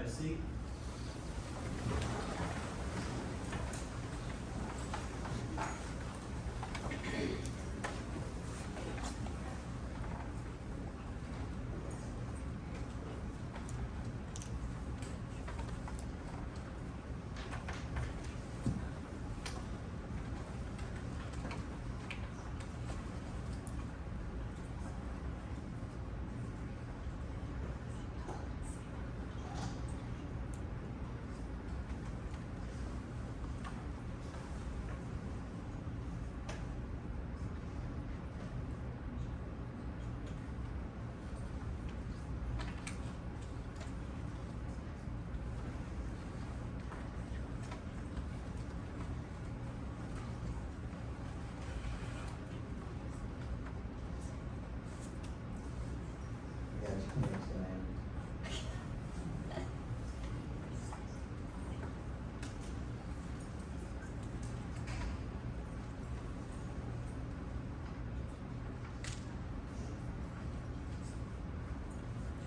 a seat.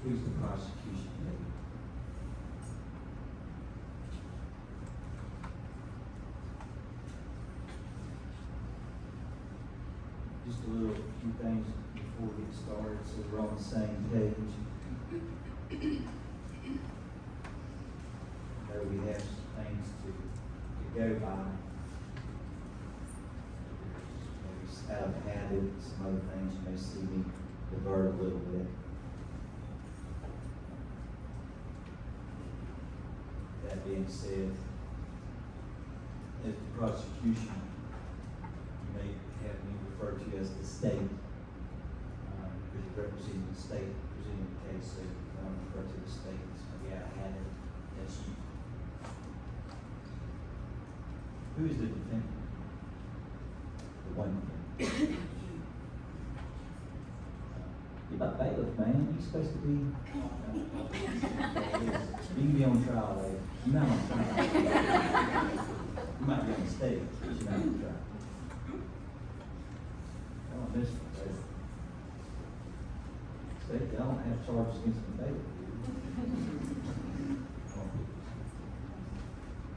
Who's the prosecution lady? Just a little few things before we get started, so we're on the same page. There we have some things to go by. Maybe out of habit, some other things you may see me divert a little bit. That being said, as the prosecution, you may have me referred to as the state, because you're representing the state, presenting the case, so I'm referred to the state, so yeah, I had it, that's you. Who is the defendant? The one defendant. You're my bailiff, man, you're supposed to be, you can be on trial later. You're not on trial. You might be on the stage, but you're not on trial. I don't miss the bailiff. State, I don't have charges against the bailiff.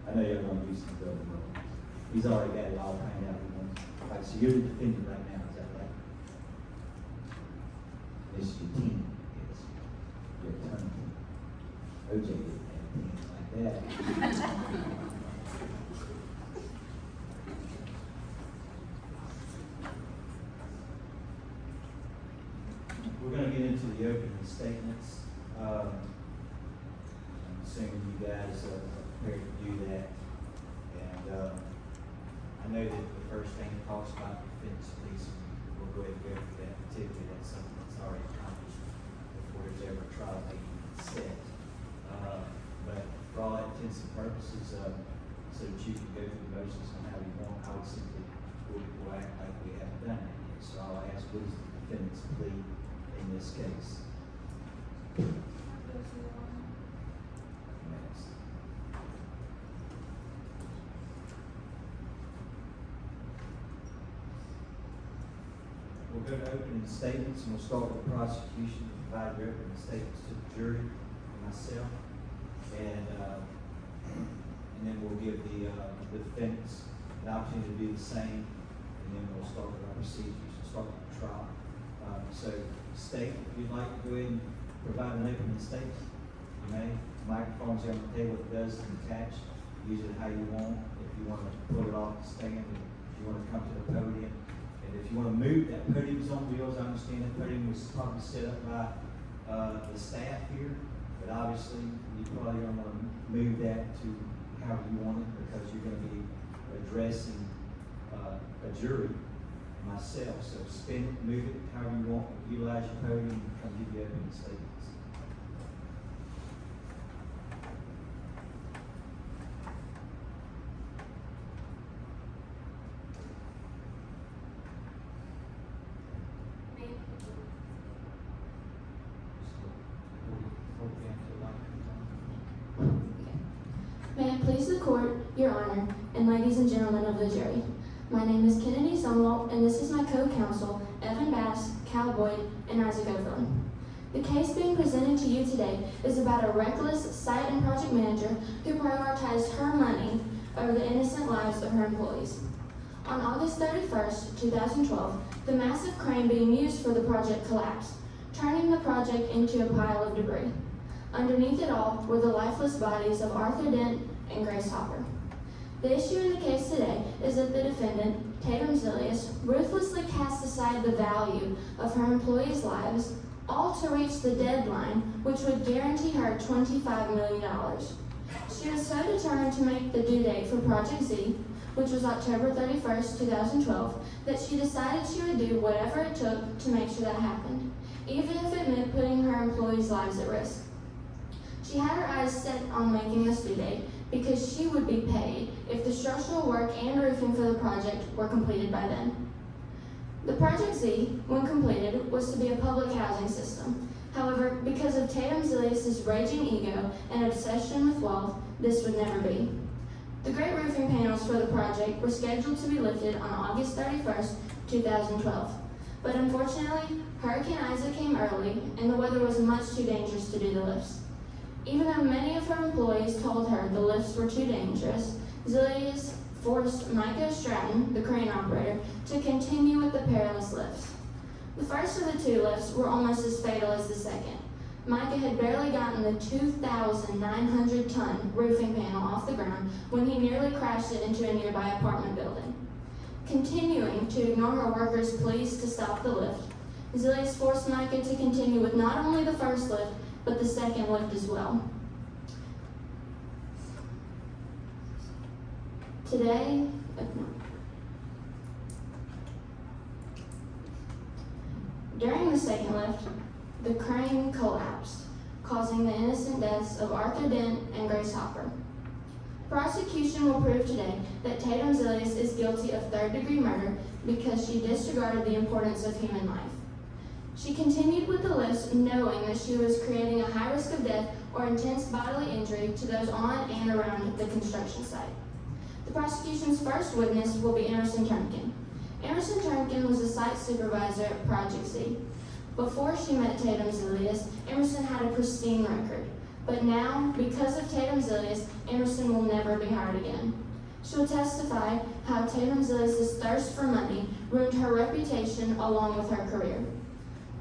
I know you're going to do some good, but he's already got it all planned out. Right, so you're the defendant right now, is that right? This is your team, yes. Your attorney. OJ didn't have teams like that. We're going to get into the opening statements. I'm assuming you guys are prepared to do that. And I know that the first thing that talks about defense police, we'll go ahead and go through that, particularly that's something that's already accomplished before there's ever a trial date set. But for all intents and purposes, so that you can go through the motions on how you want, I would simply we'll act like we haven't done that yet. So I'll ask, what is the defendant's plea in this case? Next. We'll go to opening statements, and we'll start with the prosecution to provide your opening statements to the jury and myself. And then we'll give the defense an opportunity to do the same, and then we'll start with our procedures and start with the trial. So, State, if you'd like to go ahead and provide an opening statement, you may. The microphone's on the table, it does attach. Use it how you want. If you want to pull it off the stand, if you want to come to the podium, and if you want to move, that podium's on wheels. I understand that podium was probably set up by the staff here. But obviously, you probably don't want to move that to however you want it, because you're going to be addressing a jury, myself. So spin it, move it however you want, utilize your podium, and come give you opening statements. May it please the court, your honor, and ladies and gentlemen of the jury. My name is Kennedy Sumwalt, and this is my co-counsel, Evan Bass, Cal Boyd, and Isaac Overland. The case being presented to you today is about a reckless site and project manager who prioritized her money over the innocent lives of her employees. On August 31st, 2012, the massive crane being used for the project collapsed, turning the project into a pile of debris. Underneath it all were the lifeless bodies of Arthur Dent and Grace Hopper. The issue in the case today is that the defendant, Tatum Zilius, ruthlessly cast aside the value of her employees' lives, all to reach the deadline, which would guarantee her $25 million. She was so determined to make the due date for Project Z, which was October 31st, 2012, that she decided she would do whatever it took to make sure that happened, even if it meant putting her employees' lives at risk. She had her eyes set on making this due date because she would be paid if the structural work and roofing for the project were completed by then. The Project Z, when completed, was to be a public housing system. However, because of Tatum Zilius' raging ego and obsession with wealth, this would never be. The great roofing panels for the project were scheduled to be lifted on August 31st, 2012. But unfortunately, Hurricane Isaac came early, and the weather was much too dangerous to do the lifts. Even though many of her employees told her the lifts were too dangerous, Zilius forced Micah Stratton, the crane operator, to continue with the perilous lifts. The first of the two lifts were almost as fatal as the second. Micah had barely gotten the 2,900-ton roofing panel off the ground when he nearly crashed it into a nearby apartment building. Continuing to ignore her workers' pleas to stop the lift, Zilius forced Micah to continue with not only the first lift, but the second lift as well. Today, during the second lift, the crane collapsed, causing the innocent deaths of Arthur Dent and Grace Hopper. Prosecution will prove today that Tatum Zilius is guilty of third-degree murder because she disregarded the importance of human life. She continued with the lifts knowing that she was creating a high risk of death or intense bodily injury to those on and around the construction site. The prosecution's first witness will be Emerson Turnkin. Emerson Turnkin was a site supervisor at Project Z. Before she met Tatum Zilius, Emerson had a pristine record. But now, because of Tatum Zilius, Emerson will never be hired again. She will testify how Tatum Zilius' thirst for money ruined her reputation along with her career.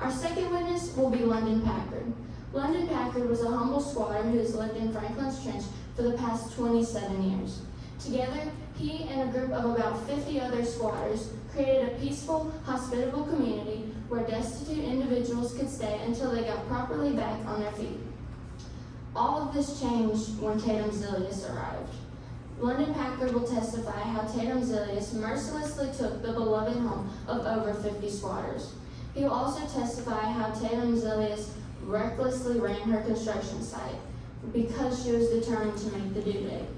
Our second witness will be London Packard. London Packard was a humble squatter who has lived in Franklin's Trench for the past 27 years. Together, he and a group of about 50 other squatters created a peaceful, hospitable community where destitute individuals could stay until they got properly back on their feet. All of this changed when Tatum Zilius arrived. London Packard will testify how Tatum Zilius mercilessly took the beloved home of over 50 squatters. He will also testify how Tatum Zilius recklessly ran her construction site because she was determined to make the due date.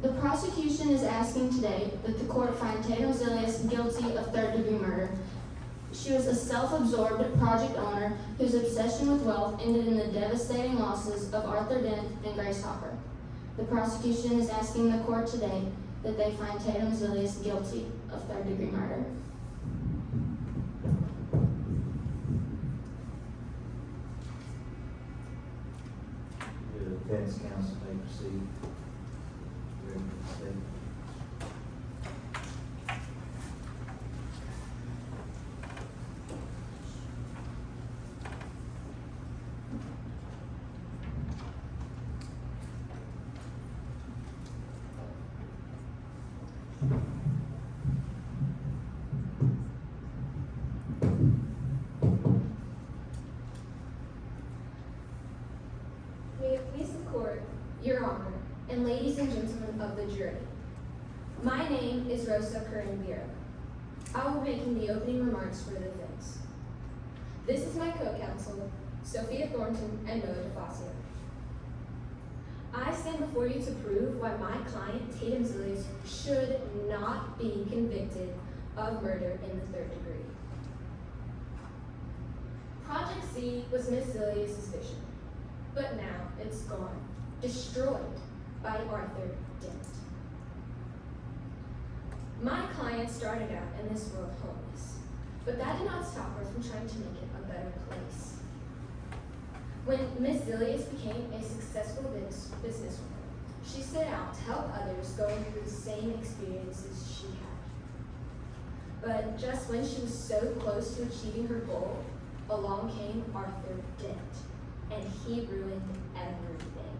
The prosecution is asking today that the court find Tatum Zilius guilty of third-degree murder. She was a self-absorbed project owner whose obsession with wealth ended in the devastating losses of Arthur Dent and Grace Hopper. The prosecution is asking the court today that they find Tatum Zilius guilty of third-degree murder. The defense counsel may proceed. Ready for the statement. May it please the court, Your Honor, and ladies and gentlemen of the jury. My name is Rosa Curran-Bureau. I will be making the opening remarks for the defense. This is my co-counsel, Sophia Thornton and Noah DeFazio. I stand before you to prove why my client, Tatum Zilius, should not be convicted of murder in the third degree. Project Z was Miss Zilius' vision, but now it's gone, destroyed by Arthur Dent. My client started out in this world homeless, But that did not stop her from trying to make it a better place. When Miss Zilius became a successful businesswoman, she set out to help others going through the same experiences she had. But just when she was so close to achieving her goal, along came Arthur Dent, and he ruined everything.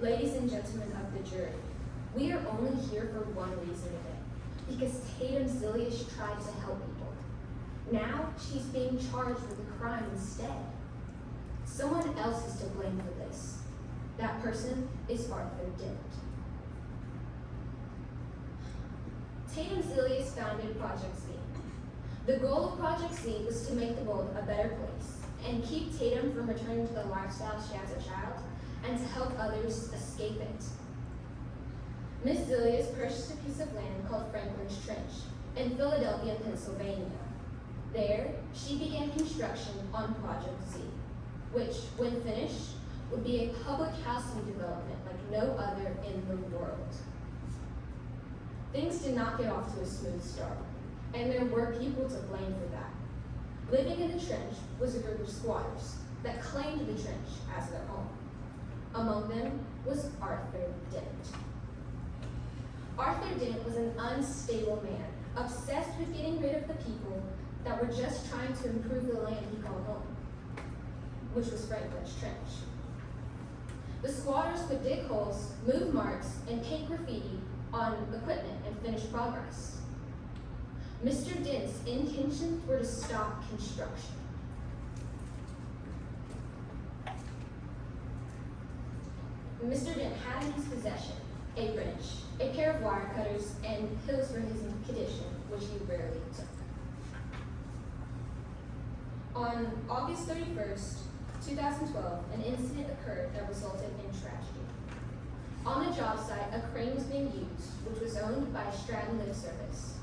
Ladies and gentlemen of the jury, we are only here for one reason today, because Tatum Zilius tried to help people. Now she's being charged with a crime instead. Someone else is to blame for this. That person is Arthur Dent. Tatum Zilius founded Project Z. The goal of Project Z was to make the world a better place and keep Tatum from returning to the lifestyle she had as a child and to help others escape it. Miss Zilius purchased a piece of land called Franklin's Trench in Philadelphia, Pennsylvania. There, she began construction on Project Z, which, when finished, would be a public housing development like no other in the world. Things did not get off to a smooth start, and there were people to blame for that. Living in the trench was a group of squatters that claimed the trench as their home. Among them was Arthur Dent. Arthur Dent was an unstable man, obsessed with getting rid of the people that were just trying to improve the land he called home, which was Franklin's Trench. The squatters would dig holes, move marks, and paint graffiti on equipment and finish progress. Mr. Dent's intentions were to stop construction. Mr. Dent had in his possession a wrench, a pair of wire cutters, and pills for his condition, which he rarely took. On August 31st, 2012, an incident occurred that resulted in tragedy. On the job site, a crane was being used, which was owned by Stratton Lift Service.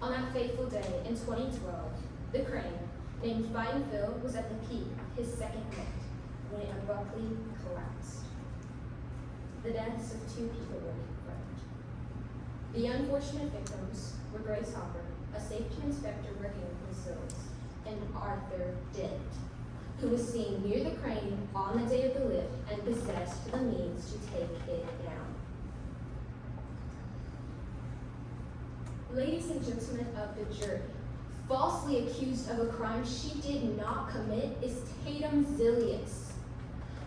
On that fateful day in 2012, the crane, named Biden Phil, was at the peak of his second lift when it abruptly collapsed. The deaths of 2 people were confirmed. The unfortunate victims were Grace Hopper, a safety inspector working with Ms. Sills, and Arthur Dent, who was seen near the crane on the day of the lift and possessed the means to take it down. Ladies and gentlemen of the jury, falsely accused of a crime she did not commit is Tatum Zilius.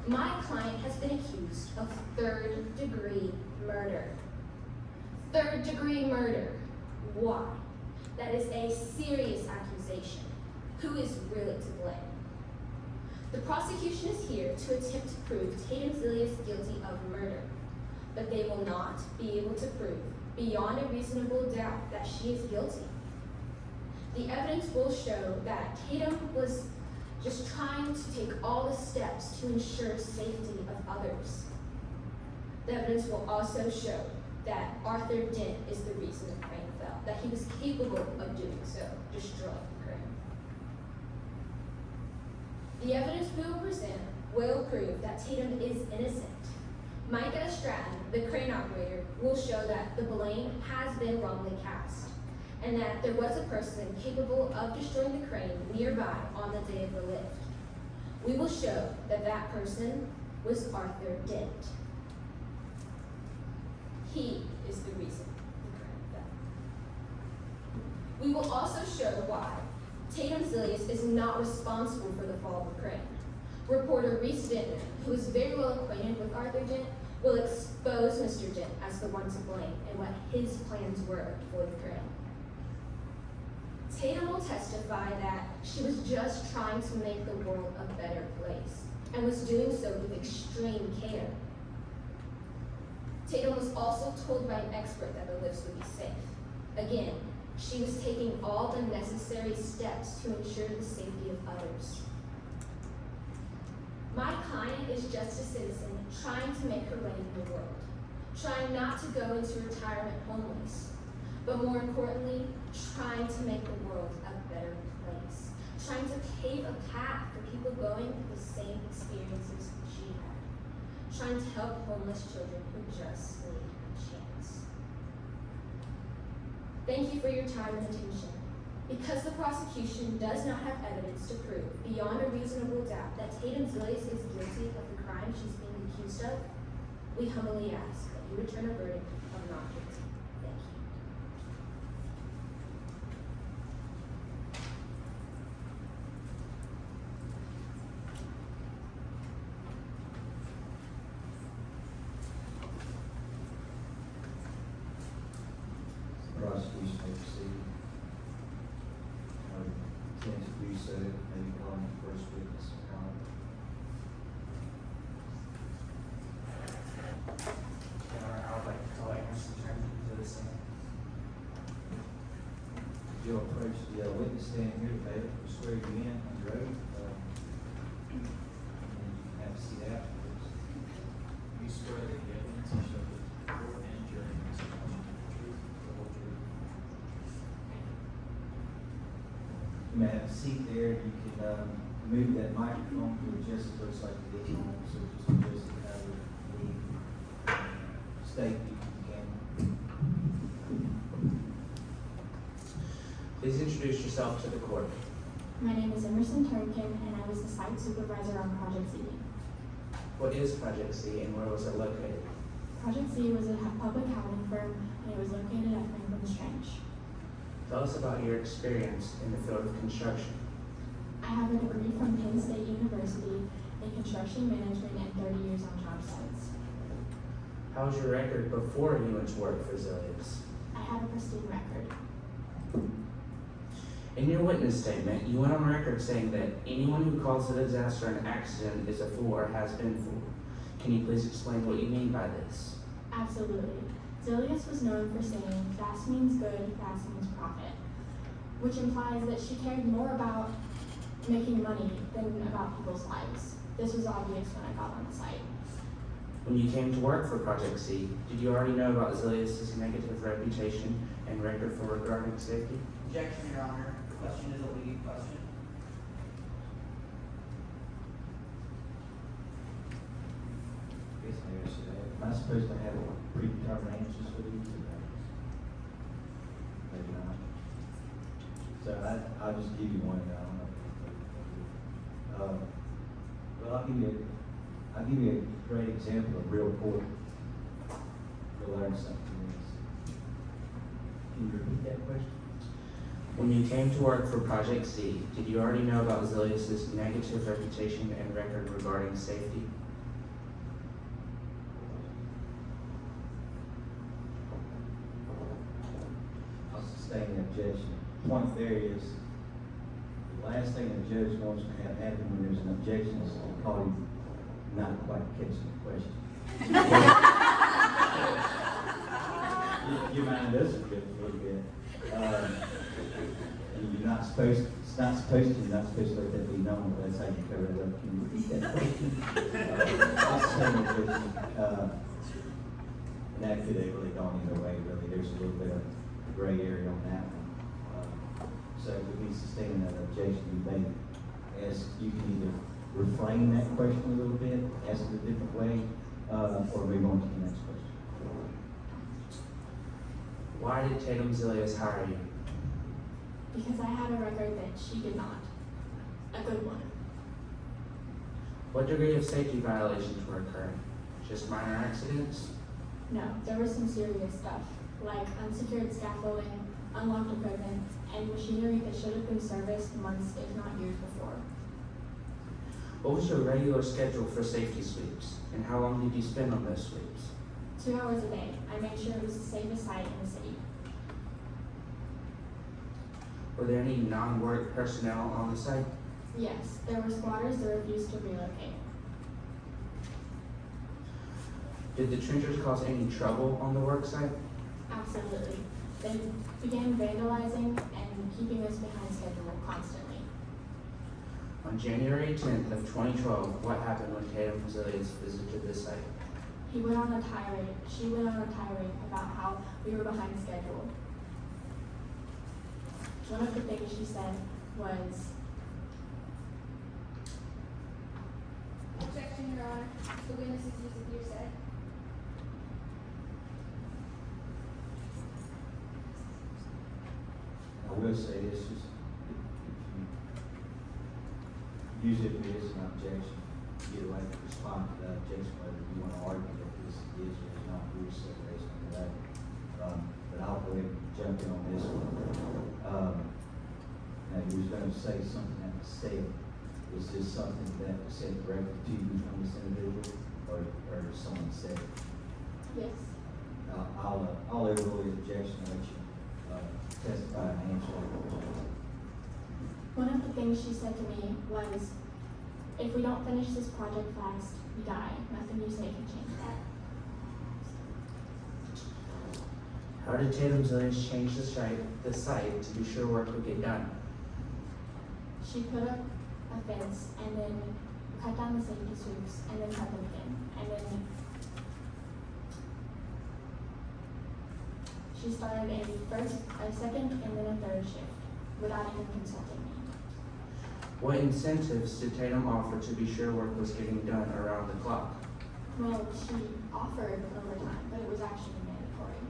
My client has been accused of third-degree murder. Third-degree murder. Why? That is a serious accusation. Who is really to blame? The prosecution is here to attempt to prove Tatum Zilius guilty of murder, but they will not be able to prove beyond a reasonable doubt that she is guilty. The evidence will show that Tatum was just trying to take all the steps to ensure safety of others. The evidence will also show that Arthur Dent is the reason the crane fell, that he was capable of doing so, destroying the crane. The evidence we will present will prove that Tatum is innocent. Micah Stratton, the crane operator, will show that the blame has been wrongly cast, and that there was a person capable of destroying the crane nearby on the day of the lift. We will show that that person was Arthur Dent. He is the reason the crane fell. We will also show why Tatum Zilius is not responsible for the fall of the crane. Reporter Reese Denton, who is very well acquainted with Arthur Dent, will expose Mr. Dent as the one to blame and what his plans were for the crane. Tatum will testify that she was just trying to make the world a better place and was doing so with extreme care. Tatum was also told by an expert that the lifts would be safe. Again, she was taking all the necessary steps to ensure the safety of others. My client is just a citizen trying to make her way in the world, trying not to go into retirement homeless, but more importantly, trying to make the world a better place, trying to pave a path for people going through the same experiences she had, trying to help homeless children who just need a chance. Thank you for your time and attention. Because the prosecution does not have evidence to prove beyond a reasonable doubt that Tatum Zilius is guilty of the crime she's being accused of, we humbly ask that you return a verdict of not guilty. Thank you. Prosecution may proceed. Intend to do so, maybe calling the first witness. I would like to call Emerson Turner to the stand. You'll approach the witness stand here today, we'll swear you in under oath. And you can have a seat afterwards. You swear that the evidence you shall give to the court and jury is the truth, the whole truth. You may have a seat there, you can move that microphone to adjust, it looks like it is on, so just adjust it how you need. State you can. Please introduce yourself to the court. My name is Emerson Turnkin, and I was the site supervisor on Project Z. What is Project C and where was it located? Project Z was a public housing firm, and it was located at Franklin Strange. Tell us about your experience in the field of construction. I have a degree from Penn State University in construction management and 30 years on job sites. How was your record before you went to work for Zilius? I have a pristine record. In your witness statement, you went on record saying that anyone who calls a disaster an accident is a fool or has been fooled. Can you please explain what you mean by this? Absolutely. Zilius was known for saying, fast means good, fast means profit, which implies that she cared more about making money than about people's lives. This was obvious when I got on the site. When you came to work for Project C, did you already know about Zilius' negative reputation and record for regarding safety? Objection, Your Honor. The question is a leading question. Yes, Mayor, so am I supposed to have predetermined answers for these? Maybe not. So I'll just give you one, and I don't know. Well, I'll give you a great example of real court. You'll learn something from this. Can you repeat that question? When you came to work for Project C, did you already know about Zilius' negative reputation and record regarding safety? I'll sustain the objection. Point there is, the last thing the judge wants to have happen when there's an objection is to call him not quite catching the question. Your mind does forget a little bit. And you're not supposed, it's not supposed to, you're not supposed to let that be known, but that's how you cover it up. Can you repeat that question? I'll sustain the objection. And that could have really gone either way, really. There's a little bit of gray area on that one. So if we sustain that objection, you may ask, you can either reframe that question a little bit, ask it a different way, or move on to the next question. Why did Tatum Zilius hire you? Because I had a record that she did not. A good one. What degree of safety violations were occurring? Just minor accidents? No, there was some serious stuff, like unsecured scaffolding, unlocked equipment, and machinery that should have been serviced months, if not years before. What was your regular schedule for safety sweeps? And how long did you spend on those sweeps? 2 hours a day. I made sure it was the safest site in the city. Were there any non-work personnel on the site? Yes, there were squatters that refused to relocate. Did the trenchers cause any trouble on the work site? Absolutely. They began vandalizing and keeping us behind schedule constantly. On January 10th of 2012, what happened when Tatum Zilius visited the site? She went on a tirade about how we were behind schedule. One of the things she said was, Objection, Your Honor. The witness's use of hearsay. I will say this, just respond to that objection, whether you want to argue that this is or is not hearsay based on that. But I'll go ahead and jump in on this one. Now, you was gonna say something that was said. Was this something that was said directly to you from this individual, or someone said it? Yes. I'll overrule the objection and let you testify and answer it. One of the things she said to me was, if we don't finish this project fast, we die. Nothing you say can change that. How did Tatum's village change the site to be sure work would get done? She put up a fence and then cut down the safety swoops and then cut them again. And then she started a second, and then a third shift without even consulting me. What incentives did Tatum offer to be sure work was getting done around the clock? Well, she offered overtime, but it was actually mandatory.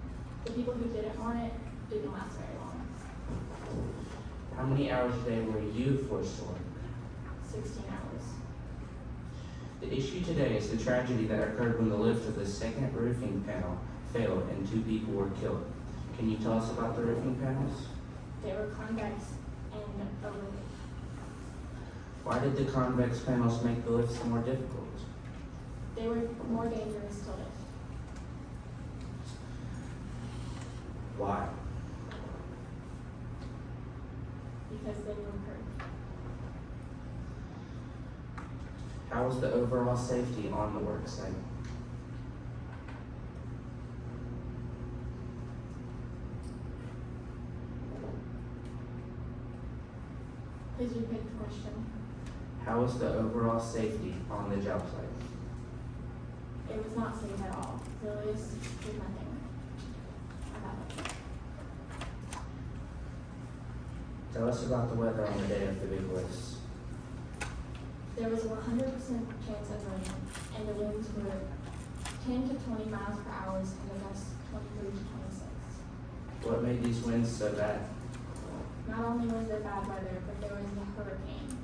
The people who didn't want it didn't last very long. How many hours a day were you forced to work? 16 hours. The issue today is the tragedy that occurred when the lift of the second roofing panel failed and 2 people were killed. Can you tell us about the roofing panels? They were convex and overlaid. Why did the convex panels make the lifts more difficult? They were more dangerous to lift Why? because they were curved. How was the overall safety on the work site? Please repeat the question. How was the overall safety on the job site? It was not safe at all. Julius did nothing about it. Tell us about the weather on the day of the big lifts. There was a 100% chance of rain, and the winds were 10 to 20 miles per hour and the gusts 23 to 26. What made these winds so bad? Not only was there bad weather, but there was a hurricane.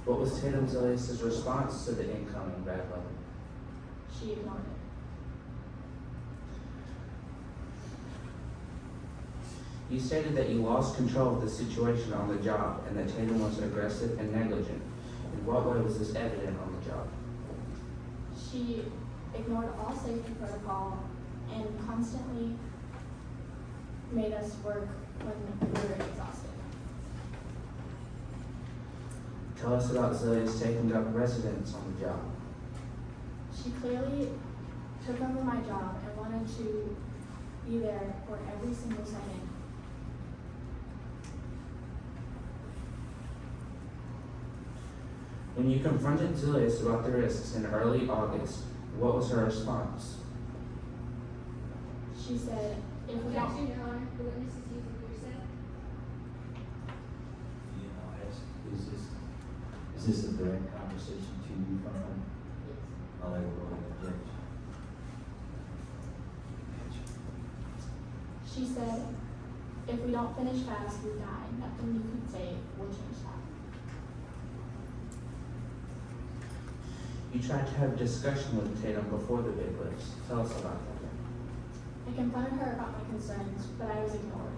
What was Tatum Zilius' response to the incoming bad weather? She ignored it. You stated that you lost control of the situation on the job and that Tatum was aggressive and negligent. In what way was this evident on the job? She ignored all safety protocol and constantly made us work when we were exhausted. Tell us about Zilius taking up residence on the job. She clearly took over my job and wanted to be there for every single second. When you confronted Zilius about the risks in early August, what was her response? She said, if we Objection, don't, Your Honor. The witness is using hearsay. You know, is this a direct conversation to you from her? I'll overrule the objection. she said, if we don't finish fast, we die. Nothing you could say will change that. You tried to have a discussion with Tatum before the big lifts. Tell us about that. I confronted her about my concerns, but I was ignored.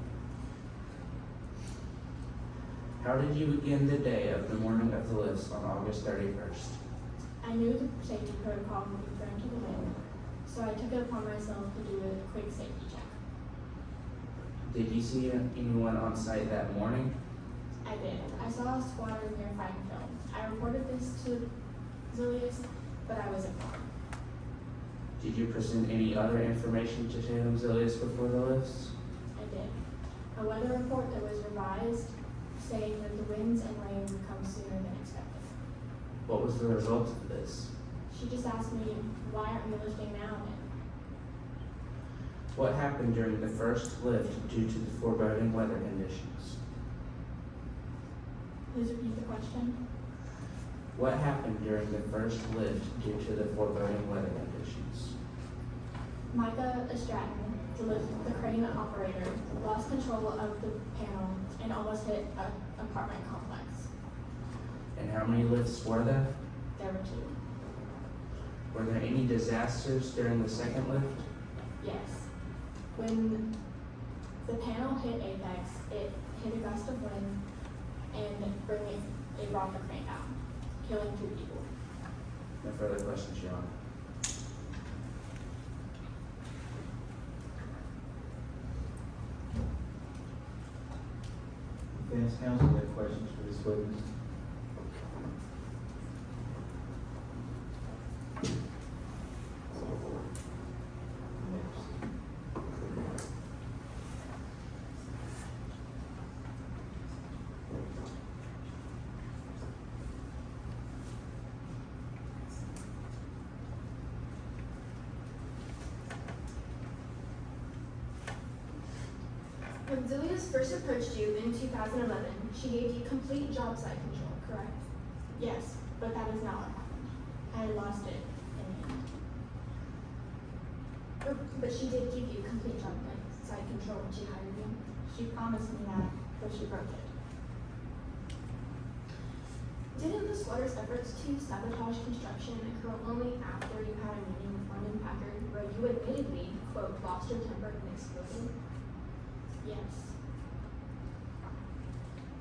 How did you begin the day of the morning of the lifts on August 31st? I knew the safety protocol would be thrown to the wind, so I took it upon myself to do a quick safety check. Did you see anyone on site that morning? I did. I saw a squatter near Fighting Field. I reported this to Zilius, but I was ignored. Did you present any other information to Tatum Zilius before the lifts? I did. A weather report that was revised saying that the winds and rain would come sooner than expected. What was the result of this? She just asked me, why aren't we lifting now then? What happened during the first lift due to the foreboding weather conditions? Please repeat the question. What happened during the first lift due to the foreboding weather conditions? Micah Stratton, the crane operator, lost control of the panel and almost hit an apartment complex. And how many lifts were there? There were two. Were there any disasters during the second lift? Yes. When the panel hit apex, it hit a gust of wind and it brought the crane down, killing 2 people. No further questions, Your Honor. Defense counsel, have questions for this witness? When Zilius first approached you in 2011, she gave you complete job site control, correct? Yes, but that is not what happened. I lost it in the end. But she did give you complete job site control when she hired you. She promised me that, but she broke it. Didn't the Slaughter's efforts to sabotage construction occur only after you had a meeting with London Packard where you admittedly, quote, lost your temper and exploded? Yes.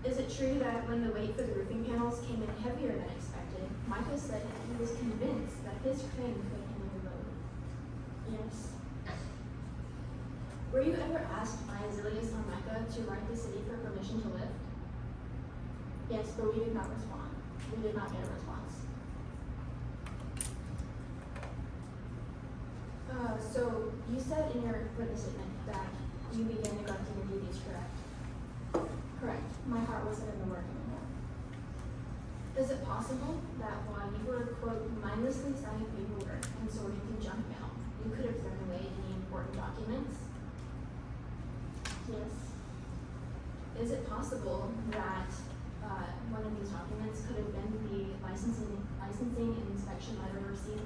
Is it true that when the weight for the roofing panels came in heavier than expected, Micah said that he was convinced that his crane could handle the load? Yes. Were you ever asked by Zilius or Micah to write the city for permission to lift? Yes, but we did not respond. We did not get a response. So you said in your witness statement that you began neglecting your duties, correct? Correct. My heart wasn't in the work anymore. Is it possible that while you were, quote, mindlessly signing paperwork and sorting through junk mail, you could have thrown away any important documents? Yes. Is it possible that one of these documents could have been the licensing and inspection letter receipt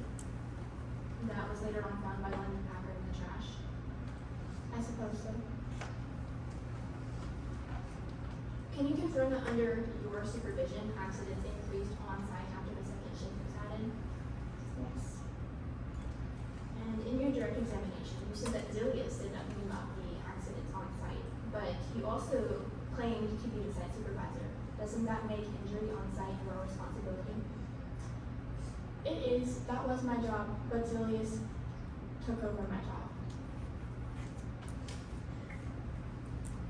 that was later on found by London Packard in the trash? I suppose so. Can you confirm that under your supervision, accidents increased on site after the second shift was added? Yes. And in your direct examination, you said that Zilius did nothing about the accidents on site, but you also claimed to be the site supervisor. Doesn't that make injury on site your responsibility? It is. That was my job, but Zilius took over my job.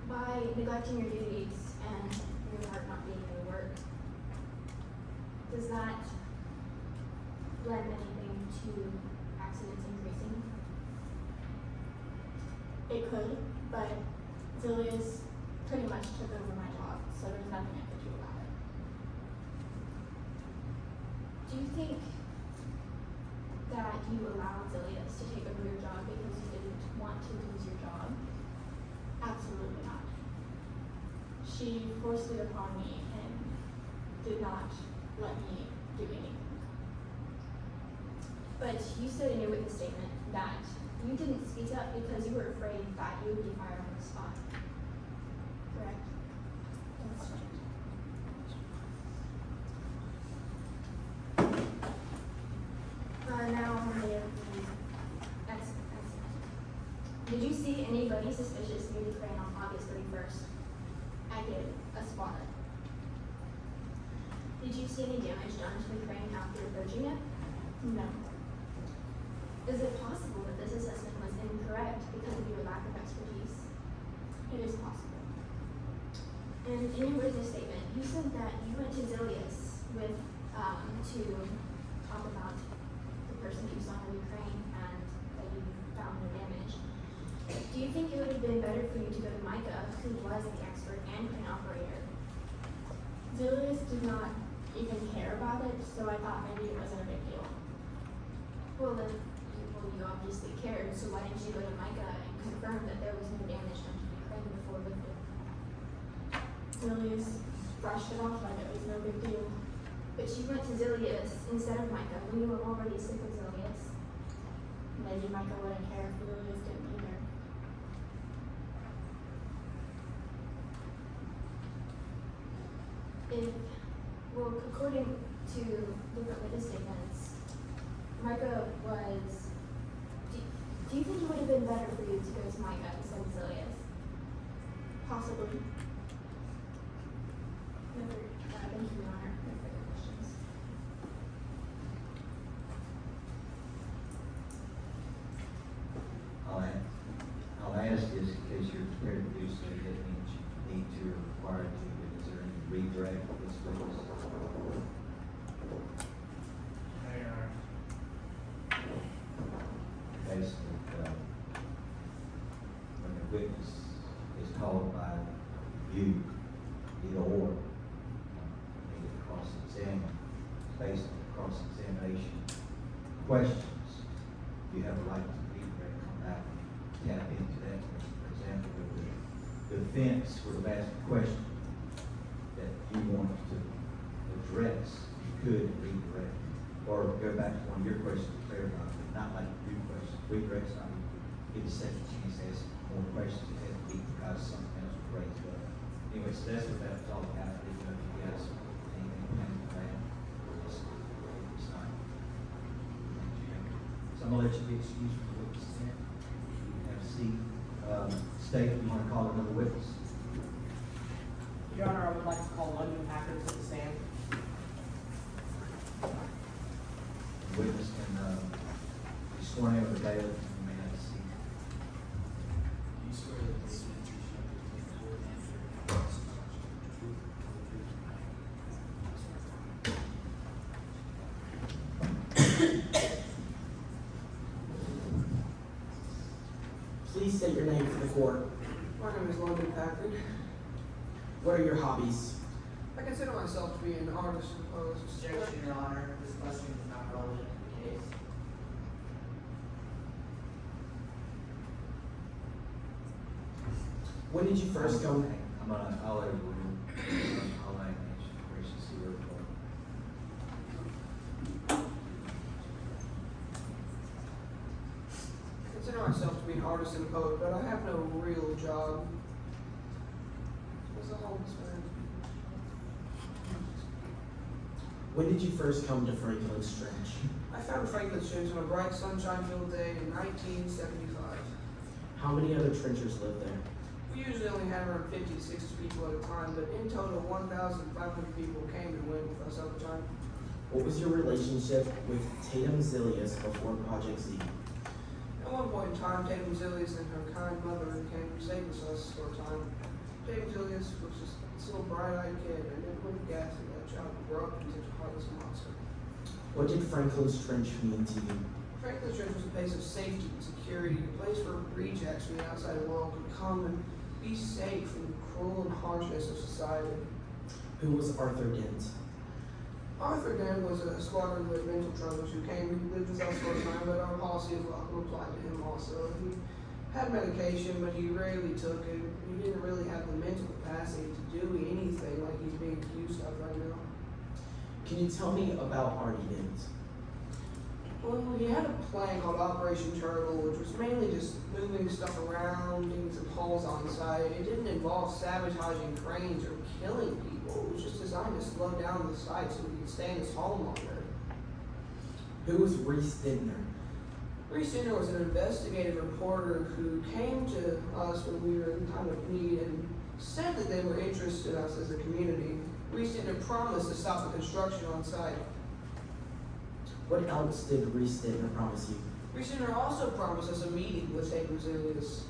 By neglecting your duties and your heart not being in the work, does that lend anything to accidents increasing? It could, but Zilius pretty much took over my job, so there's nothing I could do about it. Do you think that you allowed Zilius to take over your job because you didn't want to lose your job? Absolutely not. She forced it upon me and did not let me do anything. But you said in your witness statement that you didn't speak up because you were afraid that you would be fired on the spot. Correct? That's right. Now on the day of the accident. Did you see anybody suspicious near the crane on August 31st? I did a spotter. Did you see any damage done to the crane after approaching it? No. Is it possible that this assessment was incorrect because of your lack of expertise? It is possible. And in your witness statement, you said that you went to Zilius with to talk about the person you saw in the crane and that you found no damage. Do you think it would have been better for you to go to Micah, who was the expert and crane operator? Zilius did not even care about it, so I thought maybe it wasn't a big deal. Well, then, you obviously cared, so why didn't you go to Micah and confirm that there was no damage done to the crane before lifting? Zilius brushed it off like it was no big deal. But you went to Zilius instead of Micah when you were already sick of Zilius. Maybe Micah wouldn't care if Zilius didn't either. According to different witness statements, been better for you to go to my gut instead of Zilius. Possibly. Thank you, Your Honor. No further questions. I'll ask this in case you're prepared to do so. That means you need to or required to, but is there any redirect of this witness? Basically, when the witness is called by you, either or, need to cross-examine, based on cross-examination questions, you have a right to redirect, come back and tap into that. For example, if the defense were to ask a question that you wanted to address, you could redirect, or go back to one of your questions to clarify, but not like new questions. Redirect's not, give the second chance to ask more questions, it has to be because something else was raised up. Anyway, so that's what that's all about. I didn't know if you guys anything planned for that. It's not. So I'm gonna let you be excused from the witness stand. You can have a seat. State, you wanna call another witness? Your Honor, I would like to call London Packard to the stand. The witness can, be sworn in with a bailiff, you may have a seat. Do you swear that the statements you shall give before the court and after the testimony shall be the truth, the whole truth, and nothing but the truth? Please state your name for the court. My name is London Packard. What are your hobbies? I consider myself to be an artist and poet. Objection, Your Honor. This question is not relevant to the case. When did you first come? I'll let you, I'll let you answer the question, see where we're going. I consider myself to be an artist and poet, but I have no real job. As a homeless man. When did you first come to Franklin Stretch? I found Franklin Street on a bright sunshine-filled day in 1975. How many other trenchers live there? We usually only had around 50 to 60 people at a time, but in total 1,500 people came and went with us over time. What was your relationship with Tatum Zilius before Project Z? At one point in time, Tatum Zilius and her kind mother came to stay with us for a time. Tatum Zilius was just this little bright-eyed kid, and it wouldn't gas that that child would grow up into such a heartless monster. What did Franklin's Trench mean to you? Franklin Church was a place of safety and security, a place where rejects from the outside world could come and be safe from the cruel and harshness of society. Who was Arthur Dent? Arthur Dent was a squadron with mental troubles who came and lived with us for a time, but our policy of welcome applied to him also. He had medication, but he rarely took it. He didn't really have the mental capacity to do anything like he's being accused of right now. Can you tell me about Artie Dent? Well, he had a plan called Operation Turtle, which was mainly just moving stuff around, digging some holes on site. It didn't involve sabotaging cranes or killing people. It was just designed to slow down the site so we could stay in this hole longer. Who was Reese Dintner? Reese Dintner was an investigative reporter who came to us when we were in time of need and said that they were interested in us as a community. Reese Dintner promised to stop the construction on site. What else did Reese Dintner promise you? Reese Dintner also promised us a meeting with Tatum Zilius.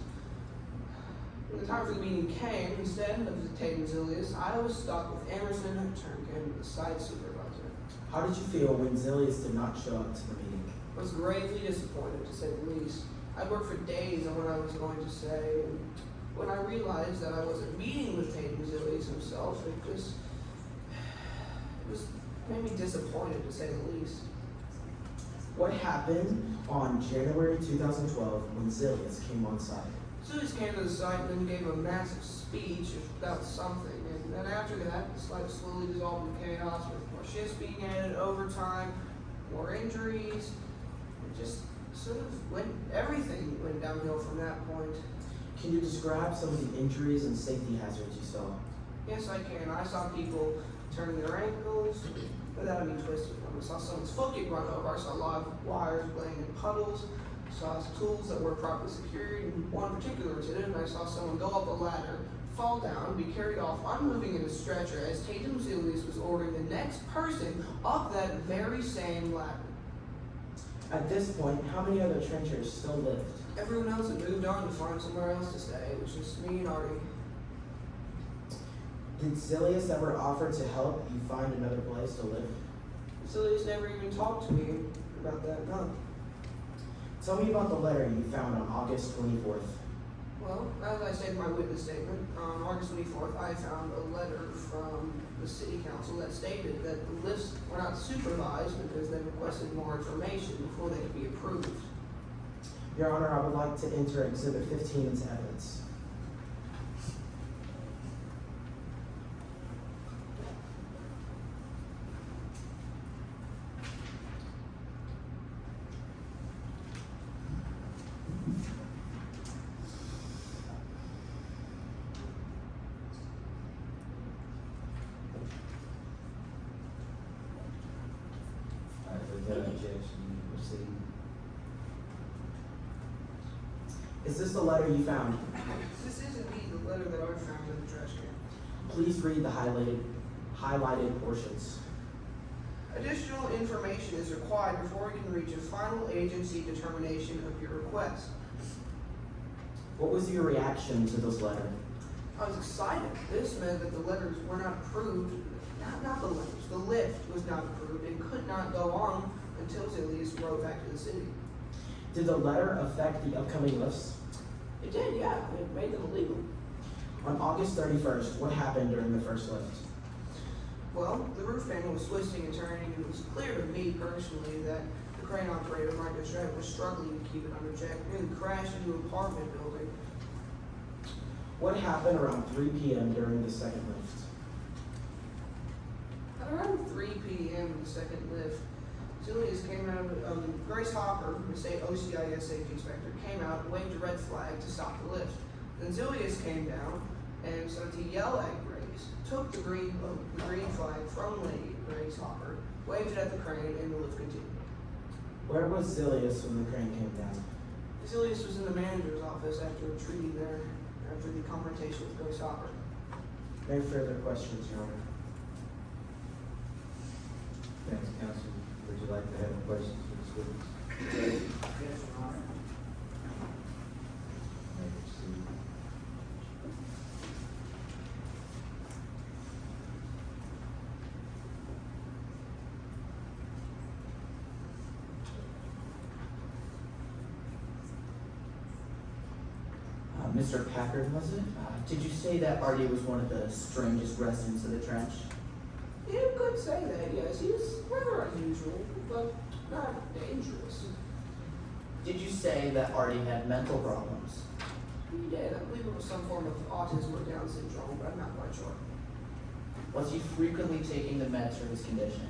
When the time for the meeting came, instead of Tatum Zilius, I was stuck with Emerson Turnkin, the site supervisor. How did you feel when Zilius did not show up to the meeting? I was greatly disappointed, to say the least. I worked for days on what I was going to say, and when I realized that I wasn't meeting with Tatum Zilius himself, it made me disappointed, to say the least. What happened on January 2012 when Zilius came on site? Zilius came to the site and then gave a massive speech about something, and then after that, the site slowly dissolved into chaos with more shifts being added, overtime, more injuries. It just sort of everything went downhill from that point. Can you describe some of the injuries and safety hazards you saw? Yes, I can. I saw people turn their ankles without being twisted from. I saw someone's foot get run over. I saw a lot of wires laying in puddles. I saw tools that were properly secured. In one particular incident, I saw someone go up a ladder, fall down, be carried off unmoving in a stretcher as Tatum Zilius was ordering the next person up that very same ladder. At this point, how many other trenchers still lived? Everyone else had moved on to find somewhere else to stay. It was just me and Artie. Did Zilius ever offer to help you find another place to live? Zilius never even talked to me about that, no. Tell me about the letter you found on August 24th. Well, as I said in my witness statement, on August 24th, I found a letter from the city council that stated that the lifts were not supervised because they requested more information before they could be approved. Your Honor, I would like to enter Exhibit 15 into evidence. All right, with that objection, you proceed. Is this the letter you found? This is indeed the letter that I found in the trash can. Please read the highlighted portions. Additional information is required before we can reach a final agency determination of your request. What was your reaction to this letter? I was excited. This meant that the letters were not approved. Not the letters. The lift was not approved and could not go on until Zilius wrote back to the city. Did the letter affect the upcoming lifts? It did, yeah. It made them illegal. On August 31st, what happened during the first lift? Well, the roof panel was twisting and turning, and it was clear to me personally that the crane operator, Mike Estrada, was struggling to keep it under check, nearly crashed into an apartment building. What happened around 3 p.m. during the second lift? At around 3 p.m. the second lift, Zilius came out of, Grace Hopper, the state OCIS safety inspector, came out and waved a red flag to stop the lift. Then Zilius came down and started to yell at Grace, took the green flag from Lady Grace Hopper, waved it at the crane, and the lift continued. Where was Zilius when the crane came down? Zilius was in the manager's office after retreating there after the confrontation with Grace Hopper. No further questions, Your Honor. Thanks, counsel. Would you like to have questions for this witness? Yes, Your Honor. May proceed. Mr. Packard, was it? Did you say that Artie was one of the strangest residents of the trench? You could say that, yes. He was rather unusual, but not dangerous. Did you say that Artie had mental problems? He did. I believe it was some form of autism or Down syndrome, but I'm not quite sure. Was he frequently taking the meds for his condition?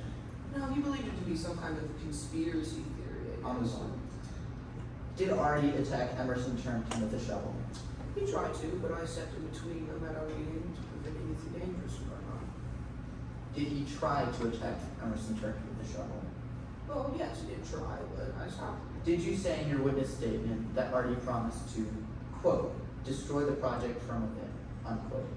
No, he believed it to be some kind of conspiracy theory, I guess. Did Artie attack Emerson Turnpin with a shovel? He tried to, but I stepped in between them at our meeting to prevent anything dangerous from going on. Did he try to attack Emerson Turnpin with a shovel? Well, yes, he did try, but I stopped him. Did you say in your witness statement that Artie promised to, quote, destroy the project from within, unquote?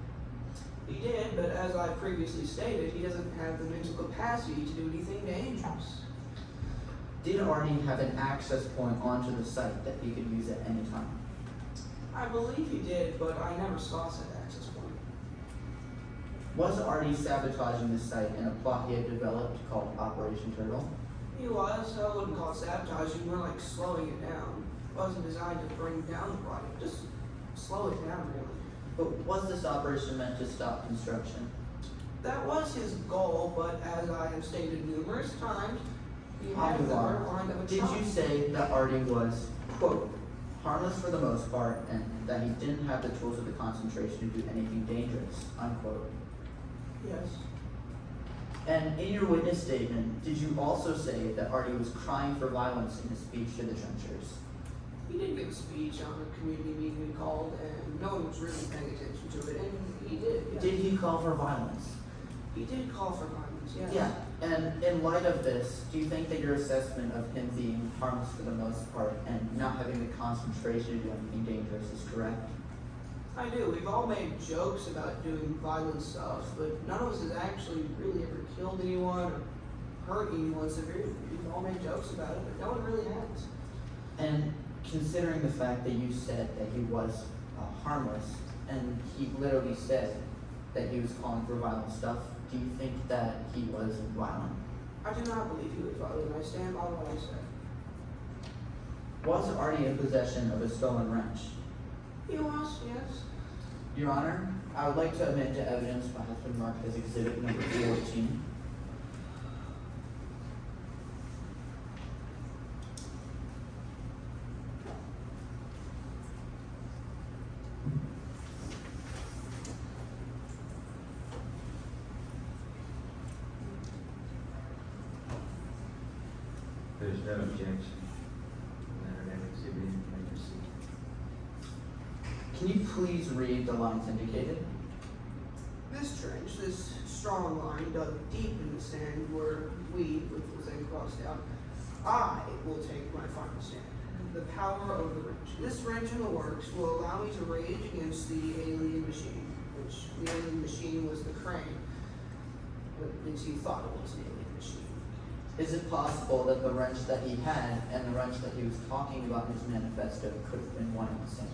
He did, but as I previously stated, he doesn't have the mental capacity to do anything dangerous. Did Artie have an access point onto the site that he could use at any time? I believe he did, but I never saw said access point. Was Artie sabotaging the site in a plot he had developed called Operation Turtle? He was. I wouldn't call it sabotaging, more like slowing it down. It wasn't designed to bring down the project, just slow it down, really. But was this operation meant to stop construction? That was his goal, but as I have stated numerous times, he I'll had move never on. lined up a Did job. you say that Artie was, quote, harmless for the most part, and that he didn't have the tools of the concentration to do anything dangerous, unquote? Yes. And in your witness statement, did you also say that Artie was crying for violence in his speech to the trenchers? He did give a speech on a community meeting we called, and no one was really paying attention to it, and he did. Yes. Did he call for violence? He did call for violence, yes. Yeah. And in light of this, do you think that your assessment of him being harmless for the most part and not having the concentration to do anything dangerous is correct? I do. We've all made jokes about doing violent stuff, but none of us has actually really ever killed anyone or hurt anyone severely. We've all made jokes about it, but no one really has. And considering the fact that you said that he was harmless, and he literally said that he was calling for violent stuff, do you think that he was violent? I do not believe he was violent. I stand by what I said. Was Artie in possession of a stolen wrench? He was, yes. Your Honor, I would like to amend to evidence what has been marked as exhibit number 14. There's no objection. Letter and exhibit, you may proceed. Can you please read the lines indicated? This trench, this strong line dug deep in the sand where we, which was then crossed out, I will take my final stand. The power of the wrench. This wrench in the works will allow me to rage against the alien machine, which the alien machine was the crane. But at least he thought it was an alien machine. Is it possible that the wrench that he had and the wrench that he was talking about in his manifesto could have been one and the same?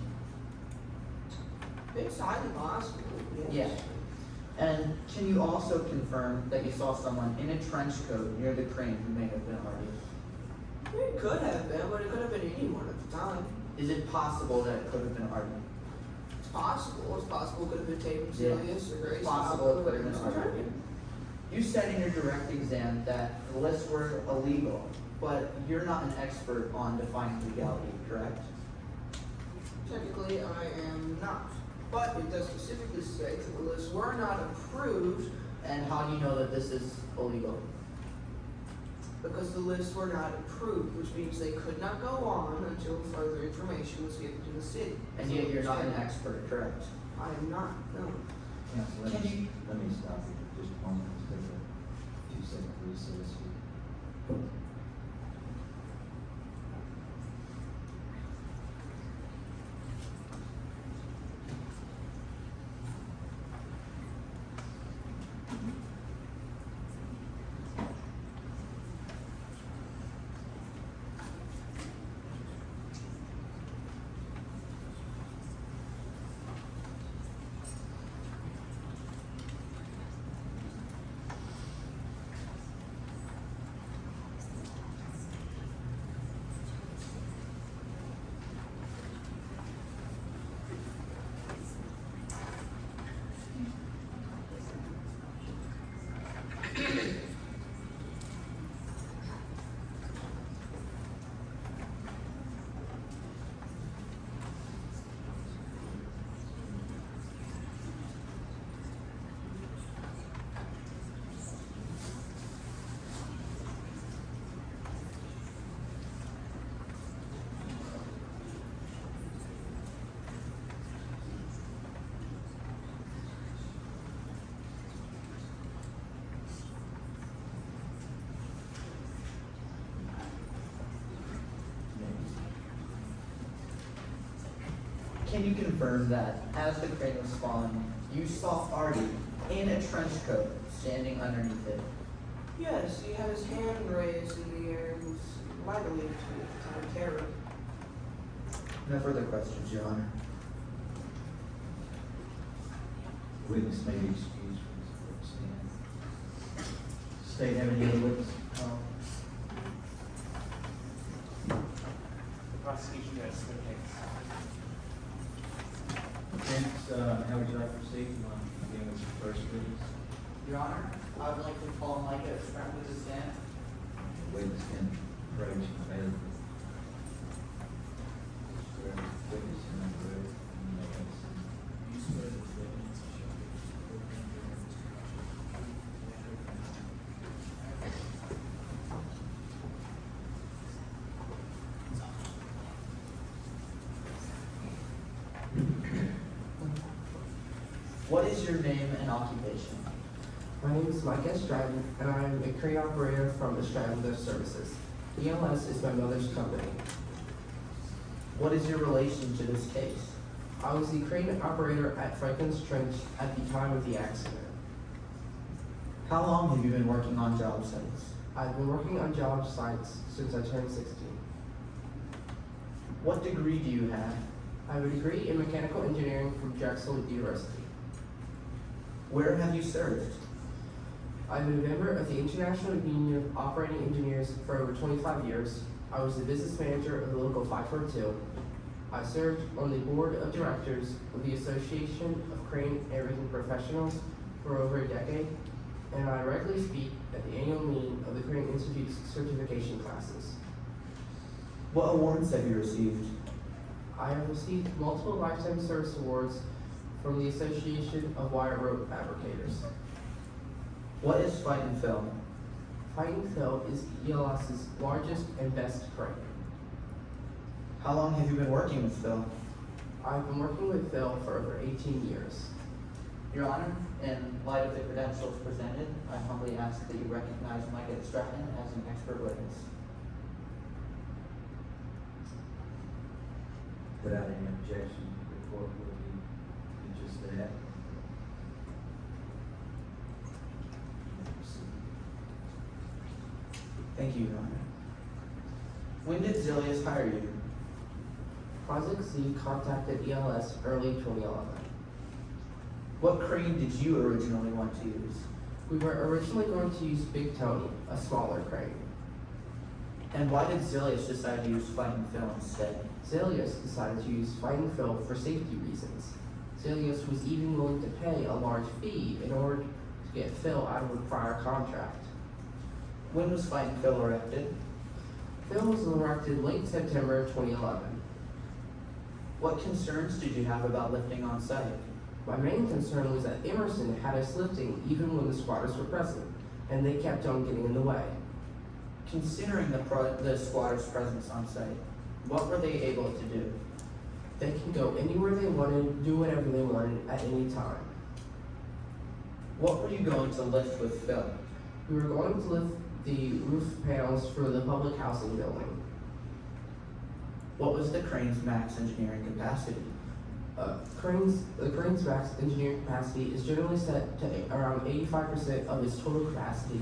It's highly possible, yes. Yeah. And can you also confirm that you saw someone in a trench coat near the crane who may have been Artie? It could have been, but it could have been anyone at the time. Is it possible that it could have been Artie? It's possible. It's possible it could have been Tatum Yeah. Silius or Grace. It's possible it could have been Hopper, Artie. whatever. You said in your direct exam that the lists were illegal, but you're not an expert on defining legality, correct? Technically, I am not. But it does specifically say that the lists were not approved And how do you know that this is illegal? because the lists were not approved, which means they could not go on until further information was given to the city. And yet you're not an expert, correct? I am not, no. Counsel, Can you- let me stop you for just a moment, let's take a 2-second recess here. Can you confirm that as the crane was falling, you saw Artie in a trench coat standing underneath it? Yes, he had his hand raised in the air and was mightily to terror. No further questions, Your Honor. Witness may be excused from his stand. State have any other witness? The prosecution has the case. Defense, how would you like to proceed? You want to begin with your first witness? Your Honor, I would like to call Micah Scramble to stand. Witness can approach available. Witness in the room. You swear that the evidence you shall give before the grand jury is true, What is your name and occupation? My name is Mike S. Stratton, and I am a crane operator from the Stratton Lift Services. ELS is my mother's company. What is your relation to this case? I was the crane operator at Franklin's Trench at the time of the accident. How long have you been working on job sites? I've been working on job sites since I turned 16. What degree do you have? I have a degree in mechanical engineering from Drexel University. Where have you served? I've been a member of the International Union of Operating Engineers for over 25 years. I was the business manager of the local 542. I served on the board of directors of the Association of Crane and Rigging Professionals for over a decade, and I regularly speak at the annual meeting of the Crane Institute's certification classes. What awards have you received? I have received multiple lifetime service awards from the Association of Wire Rope Fabricators. What is Fight and Fill? Fighting Phil is ELS's largest and best crane. How long have you been working with Phil? I've been working with Phil for over 18 years. Your Honor, in light of the credentials presented, I humbly ask that you recognize Mike S. Stratton as an expert witness. Without any objection, the court will do just that. Thank you, Your Honor. When did Zilius hire you? Project Z contacted ELS early 2011. What crane did you originally want to use? We were originally going to use Big Tony, a smaller crane. And why did Zilius decide to use Fight and Fill instead? Zilius decided to use Fighting Phil for safety reasons. Zilius was even willing to pay a large fee in order to get Phil out of a prior contract. When was Fight and Fill erected? Phil was erected late September 2011. What concerns did you have about lifting on site? My main concern was that Emerson had us lifting even when the squatters were present, and they kept on getting in the way. Considering the squatters' presence on site, what were they able to do? They can go anywhere they wanted, do whatever they wanted at any time. What were you going to lift with Phil? We were going to lift the roof panels for the public housing building. What was the crane's max engineering capacity? The crane's max engineering capacity is generally set to around 85% of its total capacity.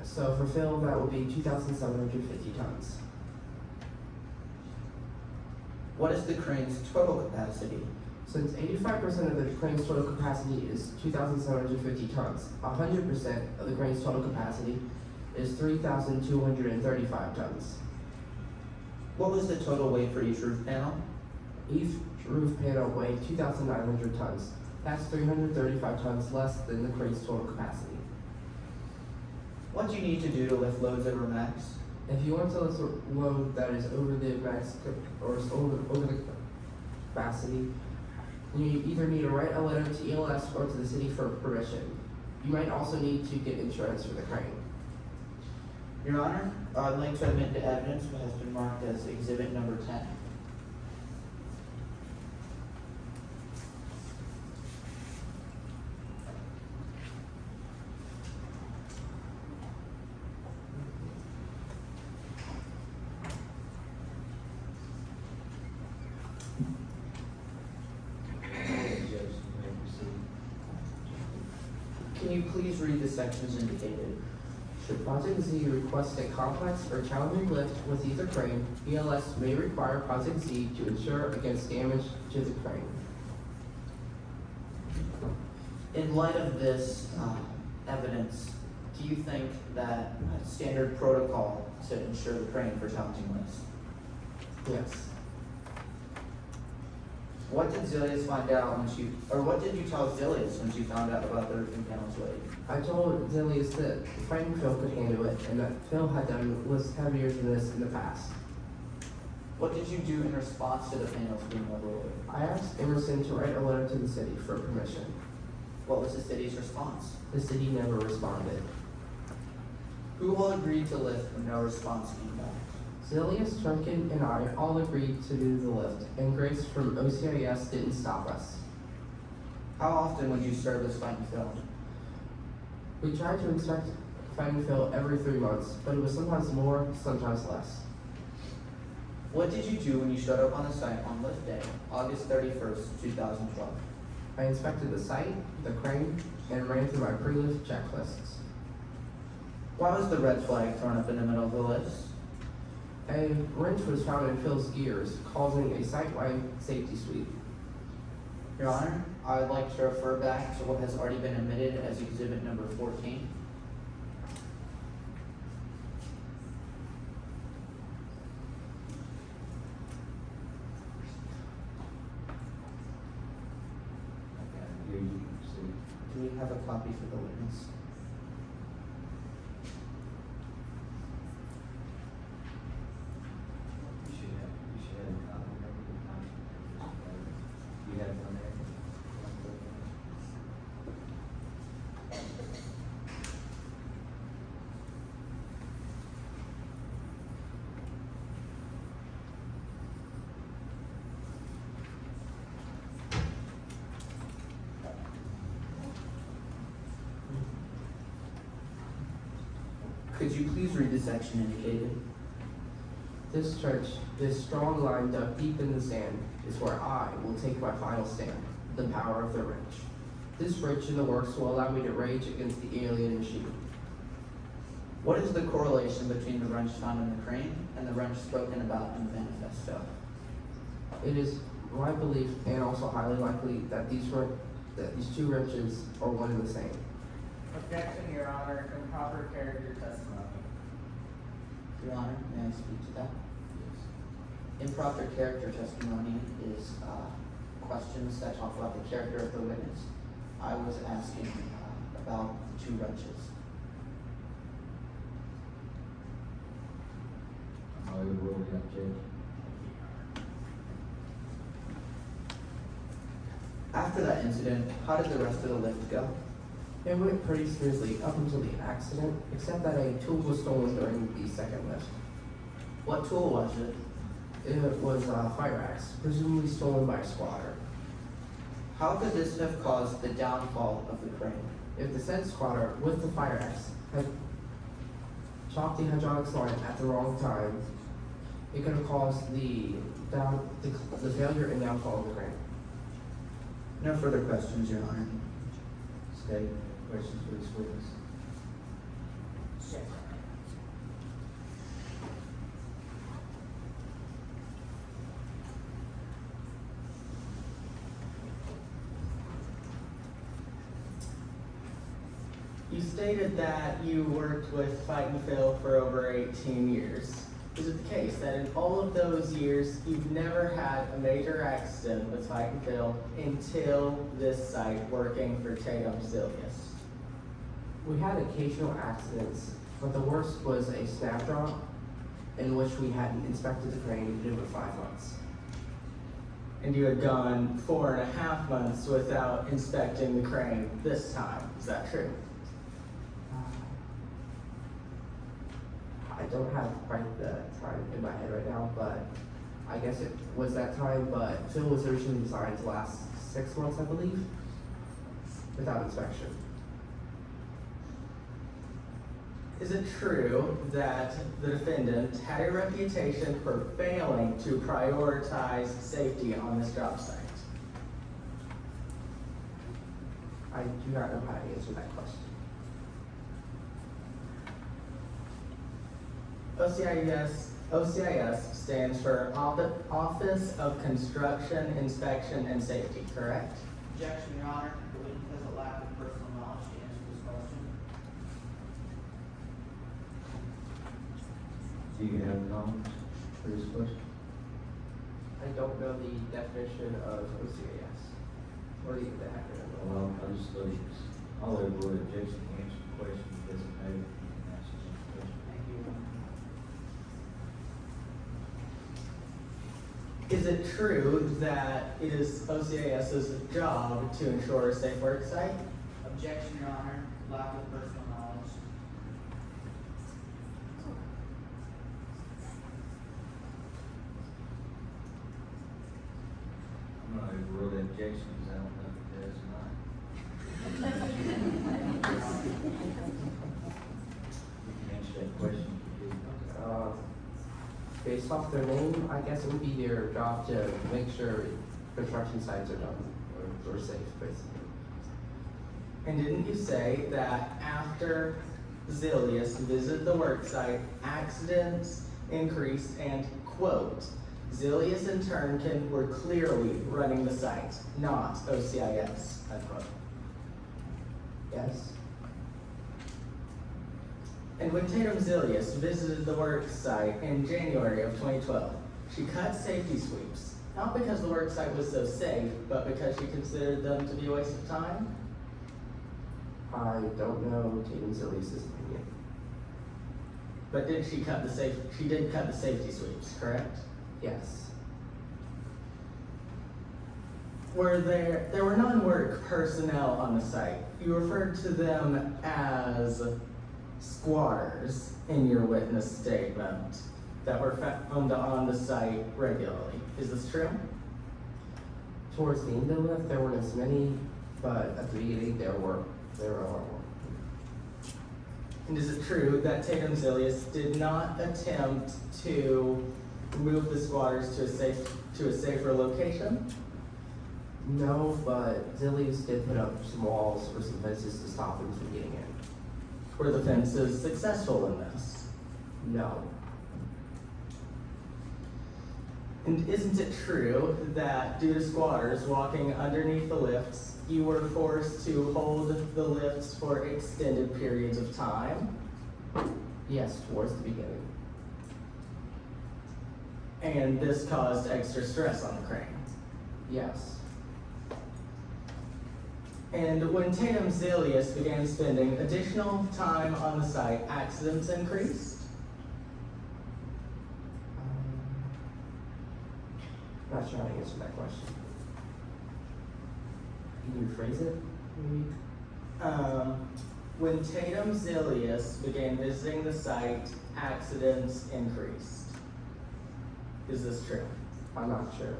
So for Phil, that would be 2,750 tons. What is the crane's total capacity? Since 85% of the crane's total capacity is 2,750 tons, 100% of the crane's total capacity is 3,235 tons. What was the total weight for each roof panel? Each roof panel weighed 2,900 tons. That's 335 tons less than the crane's total capacity. What do you need to do to lift loads over max? If you want to lift a load that is over the max or is over the capacity, you either need to write a letter to ELS or to the city for permission. You might also need to get insurance for the crane. Your Honor, I'd like to admit to evidence what has been marked as Exhibit Number 10. Can you please read the sections indicated? Should Project Z request a complex or challenging lift with either crane, ELS may require Project Z to insure against damage to the crane. In light of this evidence, do you think that standard protocol to insure the crane for challenging lifts? Yes. What did Zilius find out what did you tell Zilius when you found out about the roofing panel's weight? I told Zilius that Fighting Phil could handle it and that Phil had done was heavier than this in the past. What did you do in response to the panels being overloaded? I asked Emerson to write a letter to the city for permission. What was the city's response? The city never responded. Who all agreed to lift when no response came back? Zilius, Trunken, and I all agreed to do the lift, and Grace from OCIS didn't stop us. How often would you serve as Fight and Fill? We tried to inspect fight and fill every 3 months, but it was sometimes more, sometimes less. What did you do when you showed up on the site on lift day, August 31st, 2012? I inspected the site, the crane, and ran through my pre-lift checklists. Why was the red flag thrown up in the middle of the list? A wrench was found in Phil's gears, causing a site-wide safety sweep. Your Honor, I would like to refer back to what has already been admitted as exhibit number 14. Here you can see. Do we have a copy for the witness? You should have a copy of it. You have one there? Could you please read the section indicated? This church, this strong line dug deep in the sand, is where I will take my final stand, the power of the wrench. This wrench in the works will allow me to rage against the alien machine. What is the correlation between the wrench found in the crane and the wrench spoken about in the manifesto? It is my belief, and also highly likely, that these two wrenches are one and the same. Objection, Your Honor, improper character testimony. Your Honor, may I speak to that? Improper character testimony is questions that talk about the character of the witness. I was asking about the two wrenches. I overrule the objection. After that incident, how did the rest of the lift go? It went pretty smoothly up until the accident, except that a tool was stolen during the second lift. What tool was it? It was a fire axe, presumably stolen by a squatter. How could this have caused the downfall of the crane? If the said squatter with the fire axe had chopped the hydraulics line at the wrong time, it could have caused the failure and downfall of the crane. No further questions, Your Honor. State, questions for this witness? Yes. You stated that you worked with Fight and Fill for over 18 years. Is it the case that in all of those years, you've never had a major accident with Fight and Fill until this site working for Tatum Silius? We had occasional accidents, but the worst was a snap drop in which we hadn't inspected the crane in over 5 months. And you had gone 4.5 months without inspecting the crane this time. Is that true? I don't have quite the time in my head right now, but I guess it was that time, but Phil was originally designed to last 6 months, I believe, without inspection. Is it true that the defendant had a reputation for failing to prioritize safety on this job site? I do not know how to answer that question. OCIS stands for Office of Construction, Inspection, and Safety, correct? Objection, Your Honor. The witness has a lack of personal knowledge to answer this question. Do you have knowledge for this question? I don't know the definition of OCAS, or even the acronym. Well, I'll just leave this. I'll overrule the objection to answer the question. It doesn't matter. You can answer the question. Thank you, Your Honor. Is it true that it is OCIS's job to ensure a safe work site? Objection, Your Honor. Lack of personal knowledge. I'm gonna overrule the objection because I don't know if it does or not. Based off their name, I guess it would be their job to make sure construction sites are done or safe, basically. And didn't you say that after Zilius visited the work site, accidents increased and, quote, Zilius and Turnkin were clearly running the site, not OCIS, unquote. Yes? And when Tatum Zilius visited the work site in January of 2012, she cut safety sweeps, not because the work site was so safe, but because she considered them to be a waste of time? I don't know Tatum Zilius' opinion. But did she cut she did cut the safety sweeps, correct? Yes. There were non-work personnel on the site. You referred to them as squatters in your witness statement that were found on the site regularly. Is this true? Towards the end of the lift, there weren't as many, but at the beginning, there were a lot more. And is it true that Tatum Zilius did not attempt to move the squatters to a safer location? No, but Zilius did put up some walls or some fences to stop them from getting in. Were the fences successful in this? No. And isn't it true that due to squatters walking underneath the lifts, you were forced to hold the lifts for extended periods of time? Yes, towards the beginning. And this caused extra stress on the crane. Yes. And when Tatum Zilius began spending additional time on the site, accidents increased? Not sure how to answer that question. Can you rephrase it, maybe? When Tatum Zilius began visiting the site, accidents increased. Is this true? I'm not sure.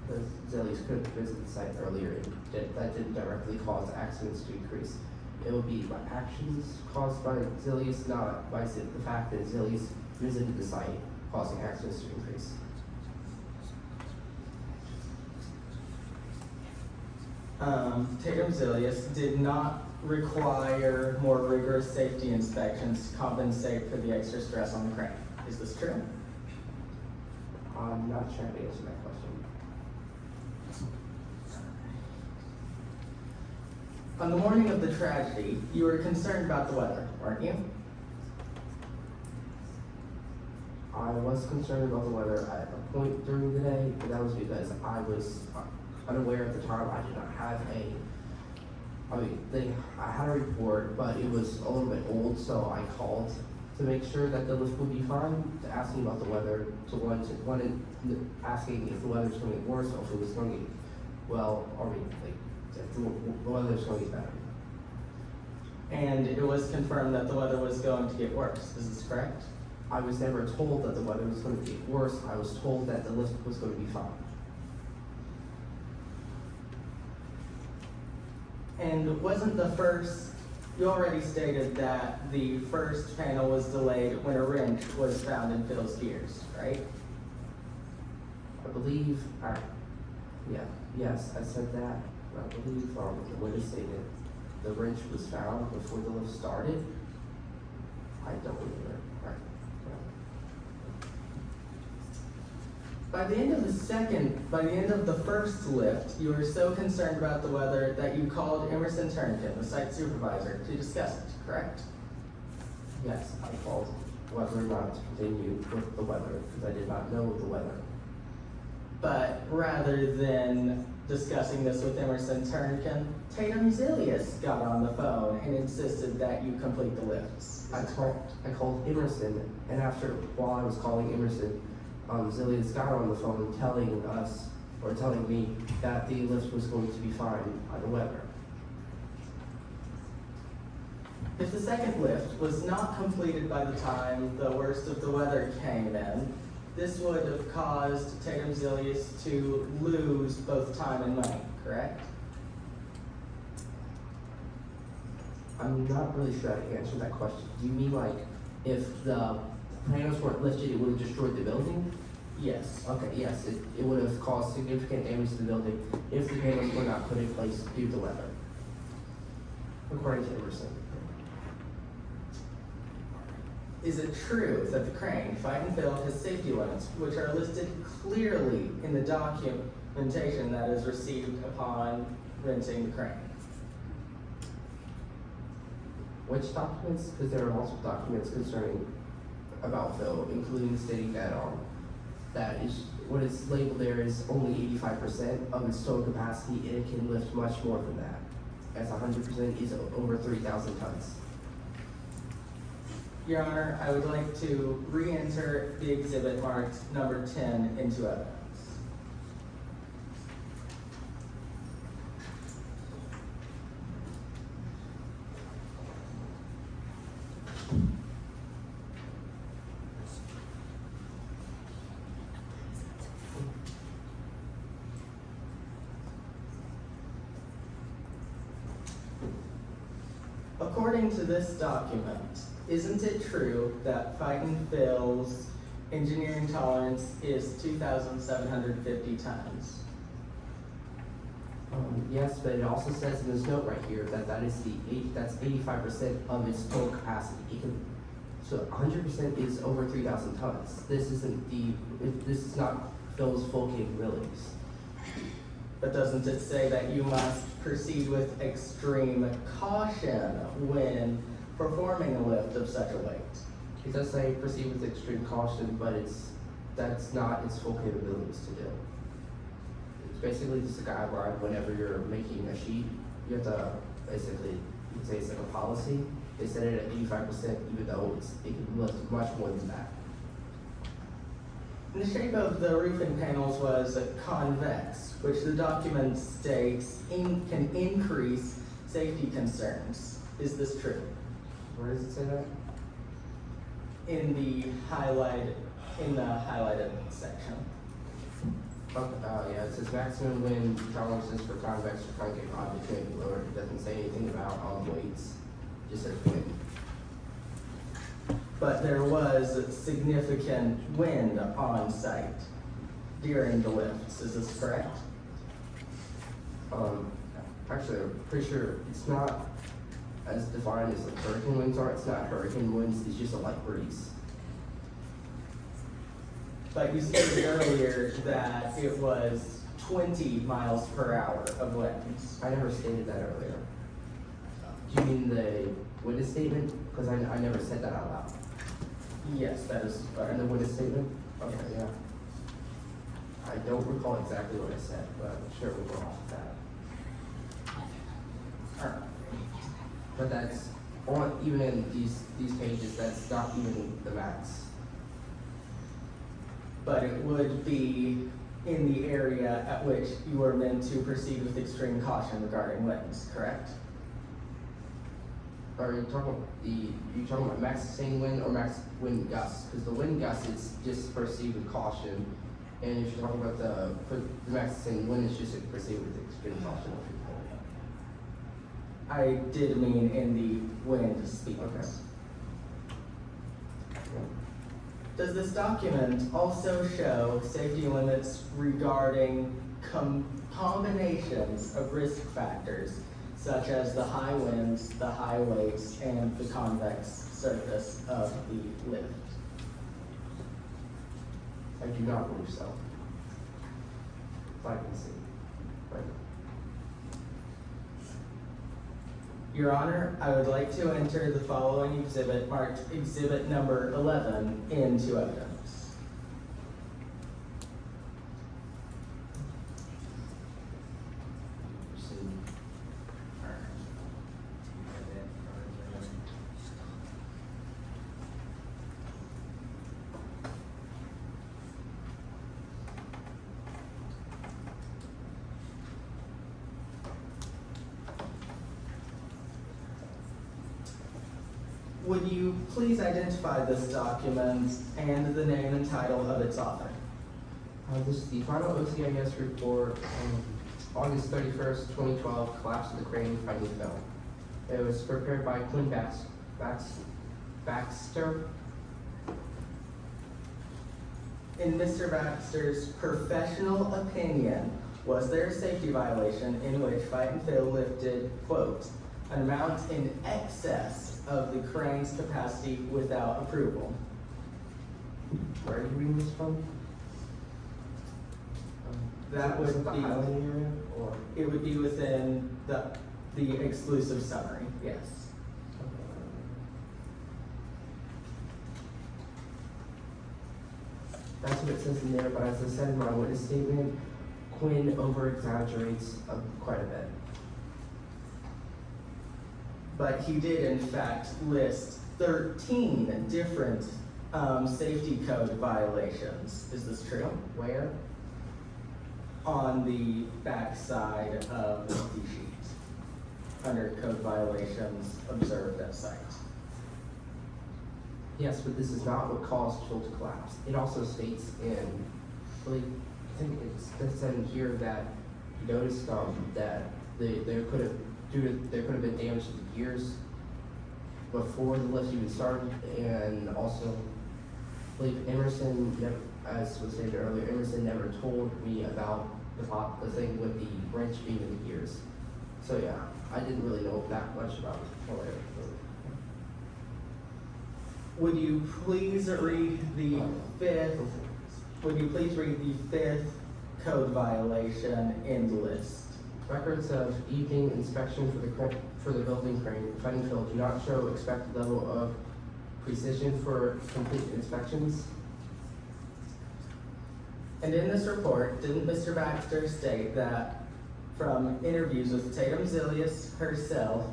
Because Zilius could visit the site earlier, that didn't directly cause accidents to increase. It would be by actions caused by Zilius, not by the fact that Zilius visited the site, causing accidents to increase. Tatum Zilius did not require more rigorous safety inspections to compensate for the extra stress on the crane. Is this true? I'm not sure how to answer that question. On the morning of the tragedy, you were concerned about the weather, weren't you? I was concerned about the weather at a point during the day, but that was because I was unaware at the time. I did not have I had a report, but it was a little bit old, so I called to make sure that the lift would be fine, to asking about the weather, asking if the weather was going to get worse, or if it was going to get, if the weather was going to get better. And it was confirmed that the weather was going to get worse. Is this correct? I was never told that the weather was going to get worse. I was told that the lift was going to be fine. And wasn't you already stated that the first panel was delayed when a wrench was found in Phil's gears, right? I believe, yes, I said that. I believe the witness stated the wrench was found before the lift started. I don't remember. By the end of the first lift, you were so concerned about the weather that you called Emerson Turnkin, the site supervisor, to discuss it, correct? Yes, I called whether or not to continue with the weather because I did not know the weather. But rather than discussing this with Emerson Turnkin, Tatum Zilius got on the phone and insisted that you complete the lifts. I called Emerson, and while I was calling Emerson, Zilius got on the phone telling me that the lift was going to be fine by the weather. If the second lift was not completed by the time the worst of the weather came in, this would have caused Tatum Zilius to lose both time and money, correct? I'm not really sure how to answer that question. Do you mean like if the panels weren't lifted, it would have destroyed the building? Yes. Okay, yes, it would have caused significant damage to the building if the panels were not put in place due to weather, according to Emerson. Is it true that the crane, Fight and Fill, has safety limits which are listed clearly in the documentation that is received upon renting the crane? Which documents? Because there are multiple documents concerning about Phil, including stating that that is what is labeled there is only 85% of its total capacity, and it can lift much more than that, as 100% is over 3,000 tons. Your Honor, I would like to re-enter the exhibit marked number 10 into evidence. According to this document, isn't it true that Fight and Fill's engineering tolerance is 2,750 tons? Yes, but it also says in this note right here that that's 85% of its total capacity. So 100% is over 3,000 tons. This is not Phil's full capabilities. But doesn't it say that you must proceed with extreme caution when performing a lift of such a weight? It does say proceed with extreme caution, but that's not its full capabilities to do. It's basically just a guideline. Whenever you're making a sheet, you have to basically, you could say it's like a policy. They set it at 85%, even though it can lift much more than that. And the shape of the roofing panels was convex, which the document states can increase safety concerns. Is this true? Where does it say that? In the highlighted section. Yeah, it says maximum wind tolerances for convex or concave objects may be lowered. It doesn't say anything about weights, just says wind. But there was significant wind on site during the lifts. Is this correct? Actually, I'm pretty sure it's not as defined as like hurricane winds are. It's not hurricane winds, it's just a light breeze. But you stated earlier that it was 20 miles per hour of winds. I never stated that earlier. Do you mean the witness statement? Because I never said that out loud. Yes, that is In correct. the witness statement? Okay, yeah. I don't recall exactly what I said, but I'm sure we'll go off of that. Alright. But that's on, even in these pages, that's not even the max. But it would be in the area at which you were meant to proceed with extreme caution regarding winds, correct? Are you talking about max sustained wind or max wind gusts? Because the wind gust is just proceed with caution, and if you're talking about the max sustained wind, it's just proceed with extreme caution. I did mean in the wind speeds. Okay. Does this document also show safety limits regarding combinations of risk factors, such as the high winds, the high weights, and the convex surface of the lift? I do not believe so. If I can see. Right. Your Honor, I would like to enter the following exhibit marked exhibit number 11 into evidence. Would you please identify this document and the name and title of its author? This is the final OCIS report, August 31st, 2012, collapse of the crane finally fell. It was prepared by Quinn Baxter, in Mr. Baxter's professional opinion, was there a safety violation in which Fight and Phil lifted, quote, an amount in excess of the crane's capacity without approval? Where are you reading this from? That Is it would the be, Highland area, or? it would be within the exclusive summary, yes. That's what it says in there, but as I said in my witness statement, Quinn over-exaggerates quite a bit. But he did in fact list 13 different safety code violations. Is this true? Where? On the back side of the sheet, under code violations observed at site. Yes, but this is not what caused Phil to collapse. It also states in, I think it's said in here that he noticed that there could have been damage to the gears before the lift even started, and also I believe Emerson, as was stated earlier, Emerson never told me about the thing with the wrench being in the gears. So yeah, I didn't really know that much about it. Would you please read the fifth? Would you please read the fifth code violation in the list? Records of evening inspection for the building crane, Fight and Phil, do not show expected level of precision for complete inspections. And in this report, didn't Mr. Baxter state that from interviews with Tatum Zilius herself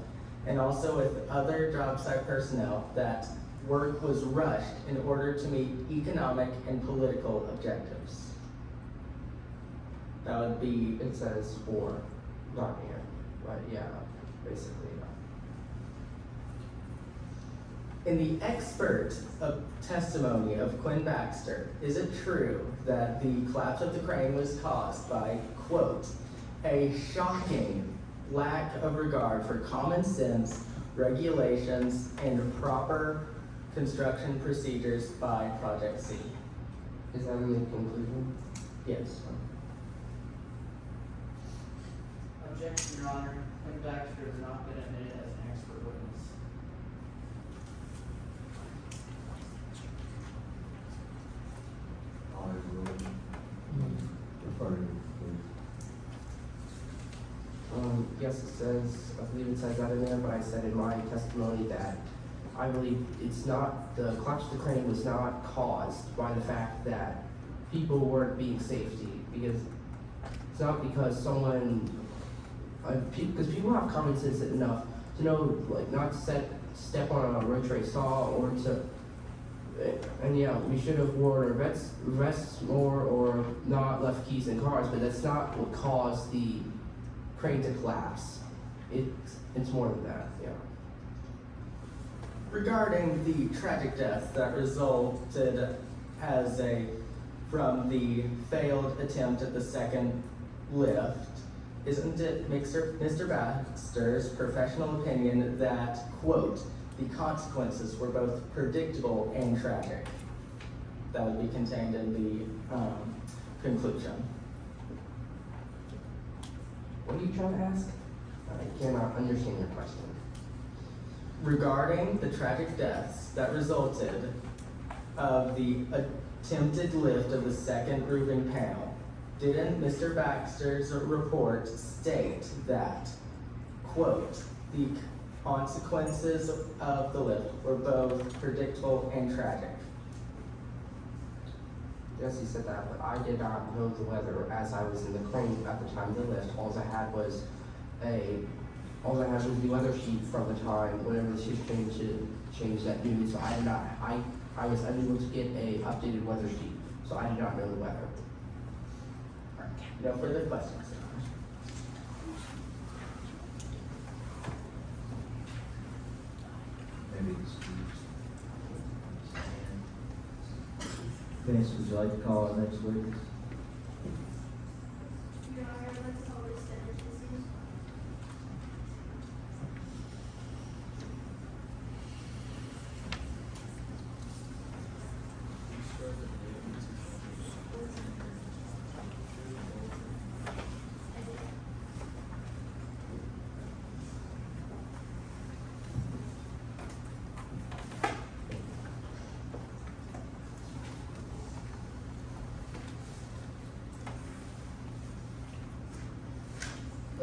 and also with other job site personnel that work was rushed in order to meet economic and political objectives? That would be, It says or, not and, but yeah, basically, yeah. in the expert testimony of Quinn Baxter, is it true that the collapse of the crane was caused by, quote, a shocking lack of regard for common sense, regulations, and proper construction procedures by Project C? Is that in the conclusion? Yes. Objection, Your Honor. Quinn Baxter has not been admitted as an expert witness. Honor's ruling. Refer to it, Yes, it says, I believe it says that in there, but I said in my testimony that I believe the collapse of the crane was not caused by the fact that people weren't being safety, because it's not because because people have common sense enough to know, like, not to step on a rotary saw or to, and yeah, we should have worn our vests more or not left keys in cars, but that's not what caused the crane to collapse. It's more than that, yeah. Regarding the tragic death that resulted from the failed attempt at the second lift, isn't it Mr. Baxter's professional opinion that, quote, the consequences were both predictable and tragic? That would be contained in the conclusion. What are you trying to ask? I cannot understand your question. Regarding the tragic deaths that resulted of the attempted lift of the second roofing panel, didn't Mr. Baxter's report state that, quote, the consequences of the lift were both predictable and tragic? Yes, he said that, but I did not know the weather as I was in the crane at the time of the lift. All I had was the weather sheet from the time whenever the shift changed at noon. So I was unable to get a updated weather sheet, so I did not know the weather. No further questions. maybe excused. Vince, would you like to call our next witness? Your Honor, I'd like to call this witness. Do you swear that the evidence is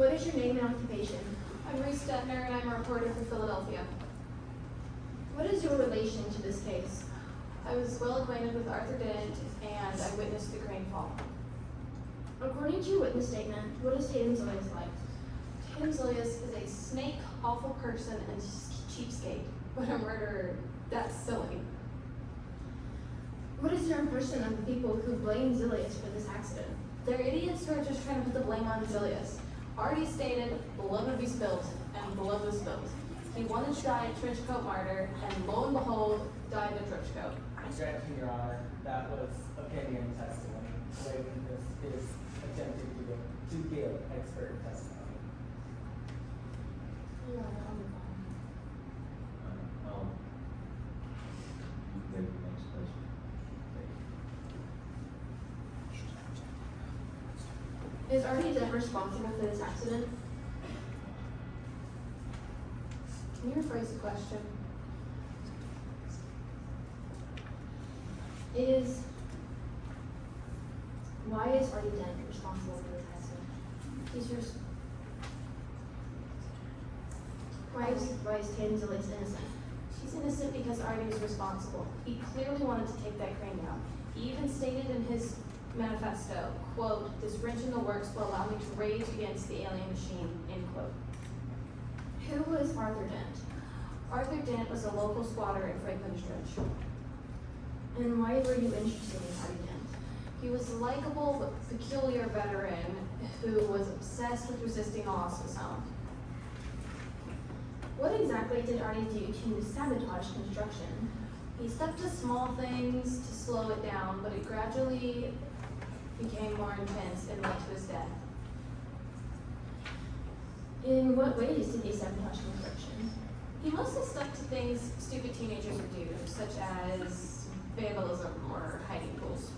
What is your name and occupation? I'm Reese Detner, and I'm a reporter for Philadelphia. What is your relation to this case? I was well acquainted with Arthur Dent, and I witnessed the crane fall. According to your witness statement, what is Tatum Zilius like? Tim Zilius is a snake, awful person, and cheapskate, but a murderer. That's silly. What is your impression of the people who blame Zilius for this accident? They're idiots who are just trying to put the blame on Zilius. Already stated, blood would be spilled, and blood was spilled. He wanted to die a trench coat martyr, and lo and behold, died a trench coat. Objection, Your Honor. That was opinion testimony. Waiving this is attempting to give expert testimony. Um, you can go to the next question. Is Artie Dent responsible for this accident? Can you rephrase the question? Why is Artie Dent responsible for this accident? Why is Tatum Zilius innocent? She's innocent because Artie was responsible. He clearly wanted to take that crane down. He even stated in his manifesto, quote, "This wrench in the works will allow me to rage against the alien machine," end quote. Who was Arthur Dent? Arthur Dent was a local squatter at Franklin's Trench. And why were you interested in Artie Dent? He was a likable but peculiar veteran who was obsessed with resisting loss of sound. What exactly did Artie do to sabotage construction? He stuck to small things to slow it down, but it gradually became more intense and led to his death. In what ways did he sabotage construction? He mostly stuck to things stupid teenagers would do, such as vandalism or hiding pools.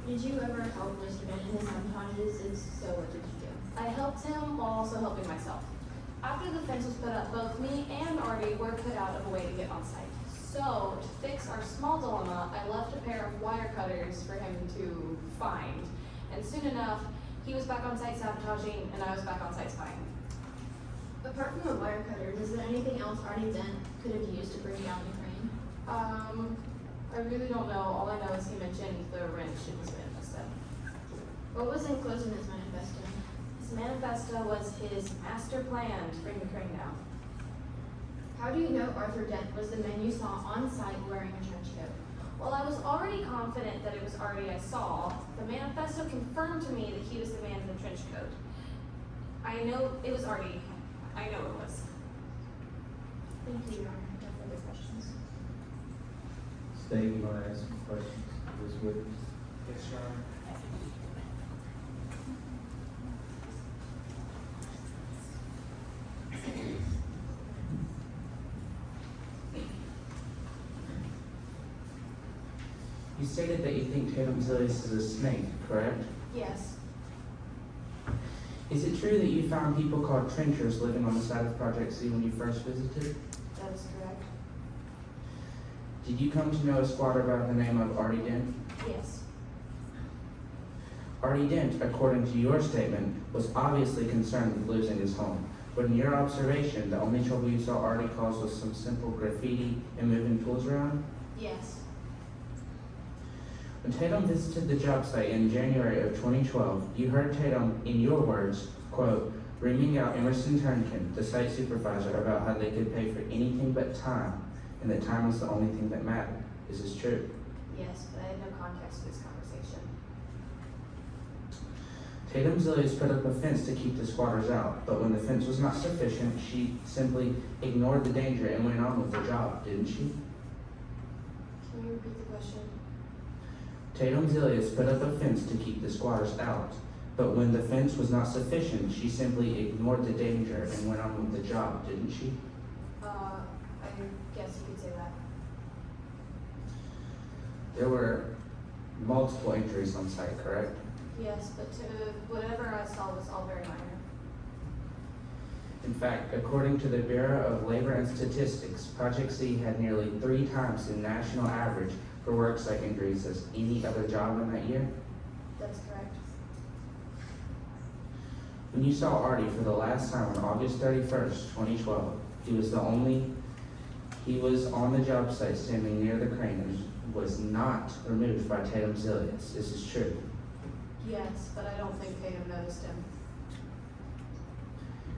Did you ever help Mr. Dent in his sabotages? If so, what did you do? I helped him while also helping myself. After the fence was put up, both me and Artie were put out of a way to get on site. So, to fix our small dilemma, I left a pair of wire cutters for him to find. And soon enough, he was back on site sabotaging, and I was back on site spying. Apart from the wire cutters, is there anything else Artie Dent could have used to bring down the crane? I really don't know. All I know is he mentioned the wrench in his manifesto. What was enclosed in his manifesto? His manifesto was his master plan to bring the crane down. How do you know Arthur Dent was the man you saw on site wearing a trench coat? Well, I was already confident that it was Artie I saw. The manifesto confirmed to me that he was the man in the trench coat. I know it was Artie. I know it was. Thank you, Your Honor. No further questions. Steve, you want to ask some questions of this witness? Yes, Your Honor. You stated that you think Tatum Zilius is a snake, correct? Yes. Is it true that you found people called trenchers living on the side of Project C when you first visited? That is correct. Did you come to know a squatter by the name of Artie Dent? Yes. Artie Dent, according to your statement, was obviously concerned with losing his home. But in your observation, the only trouble you saw Artie cause was some simple graffiti and moving tools around? Yes. When Tatum visited the job site in January of 2012, you heard Tatum, in your words, quote, reaming out Emerson Turnkin, the site supervisor, about how they could pay for anything but time, and that time was the only thing that mattered. Is this true? Yes, but I had no context for this conversation. Tatum Zilius put up a fence to keep the squatters out, but when the fence was not sufficient, she simply ignored the danger and went on with the job, didn't she? Can you repeat the question? Tatum Zilius put up a fence to keep the squatters out, but when the fence was not sufficient, she simply ignored the danger and went on with the job, didn't she? I guess you could say that. There were multiple injuries on site, correct? Yes, but to whatever I saw was all very minor. In fact, according to the Bureau of Labor and Statistics, Project C had nearly 3 times the national average for worksite injuries as any other job in that year. That's correct. When you saw Artie for the last time on August 31st, 2012, he was on the job site standing near the crane and was not removed by Tatum Zilius. This is true. Yes, but I don't think Tatum noticed him.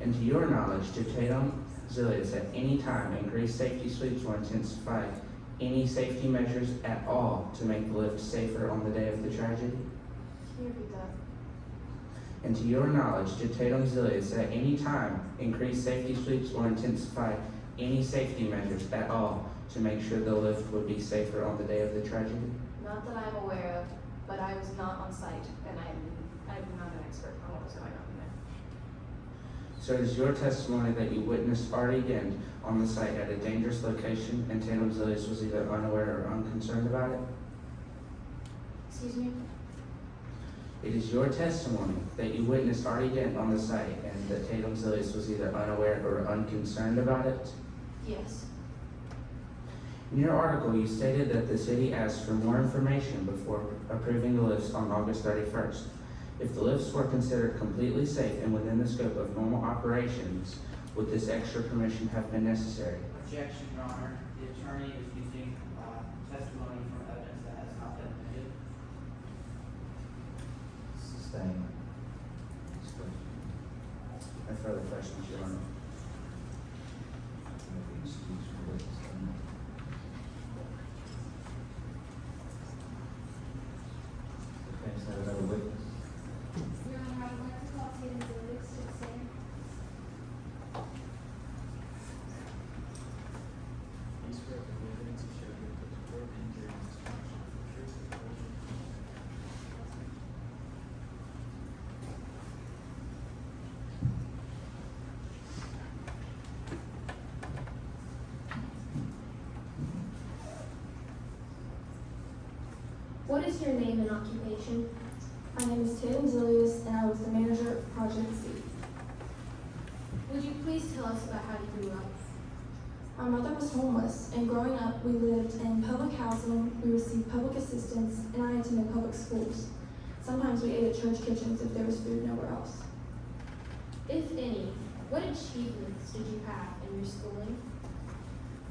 And to your knowledge, did Tatum Zilius at any time increase safety sweeps or intensify any safety measures at all to make the lift safer on the day of the tragedy? Can you repeat that? And to your knowledge, did Tatum Zilius at any time increase safety sweeps or intensify any safety measures at all to make sure the lift would be safer on the day of the tragedy? Not that I'm aware of, but I was not on site, and I'm not an expert on what was going on there. So it is your testimony that you witnessed Artie Dent on the site at a dangerous location and Tatum Zilius was either unaware or unconcerned about it? Excuse me? It is your testimony that you witnessed Artie Dent on the site and that Tatum Zilius was either unaware or unconcerned about it? Yes. In your article, you stated that the city asked for more information before approving the lifts on August 31st. If the lifts were considered completely safe and within the scope of normal operations, would this extra permission have been necessary? Objection, Your Honor. The attorney is using testimony from evidence that has not been admitted. Sustain. No further questions, Your Honor. Excuse for witness statement. Okay, is there another witness? Your Honor, I would like to call Tatum Zilius to the stand. Please swear that the evidence you show here that the court and jury in this matter shall be true, the whole truth, and nothing but the truth. What is your name and occupation? My name is Tatum Zilius, and I was the manager of Project Z. Would you please tell us about how you grew up? My mother was homeless, and growing up, we lived in public housing, we received public assistance, and I attended public schools. Sometimes we ate at church kitchens if there was food nowhere else. If any, what achievements did you have in your schooling?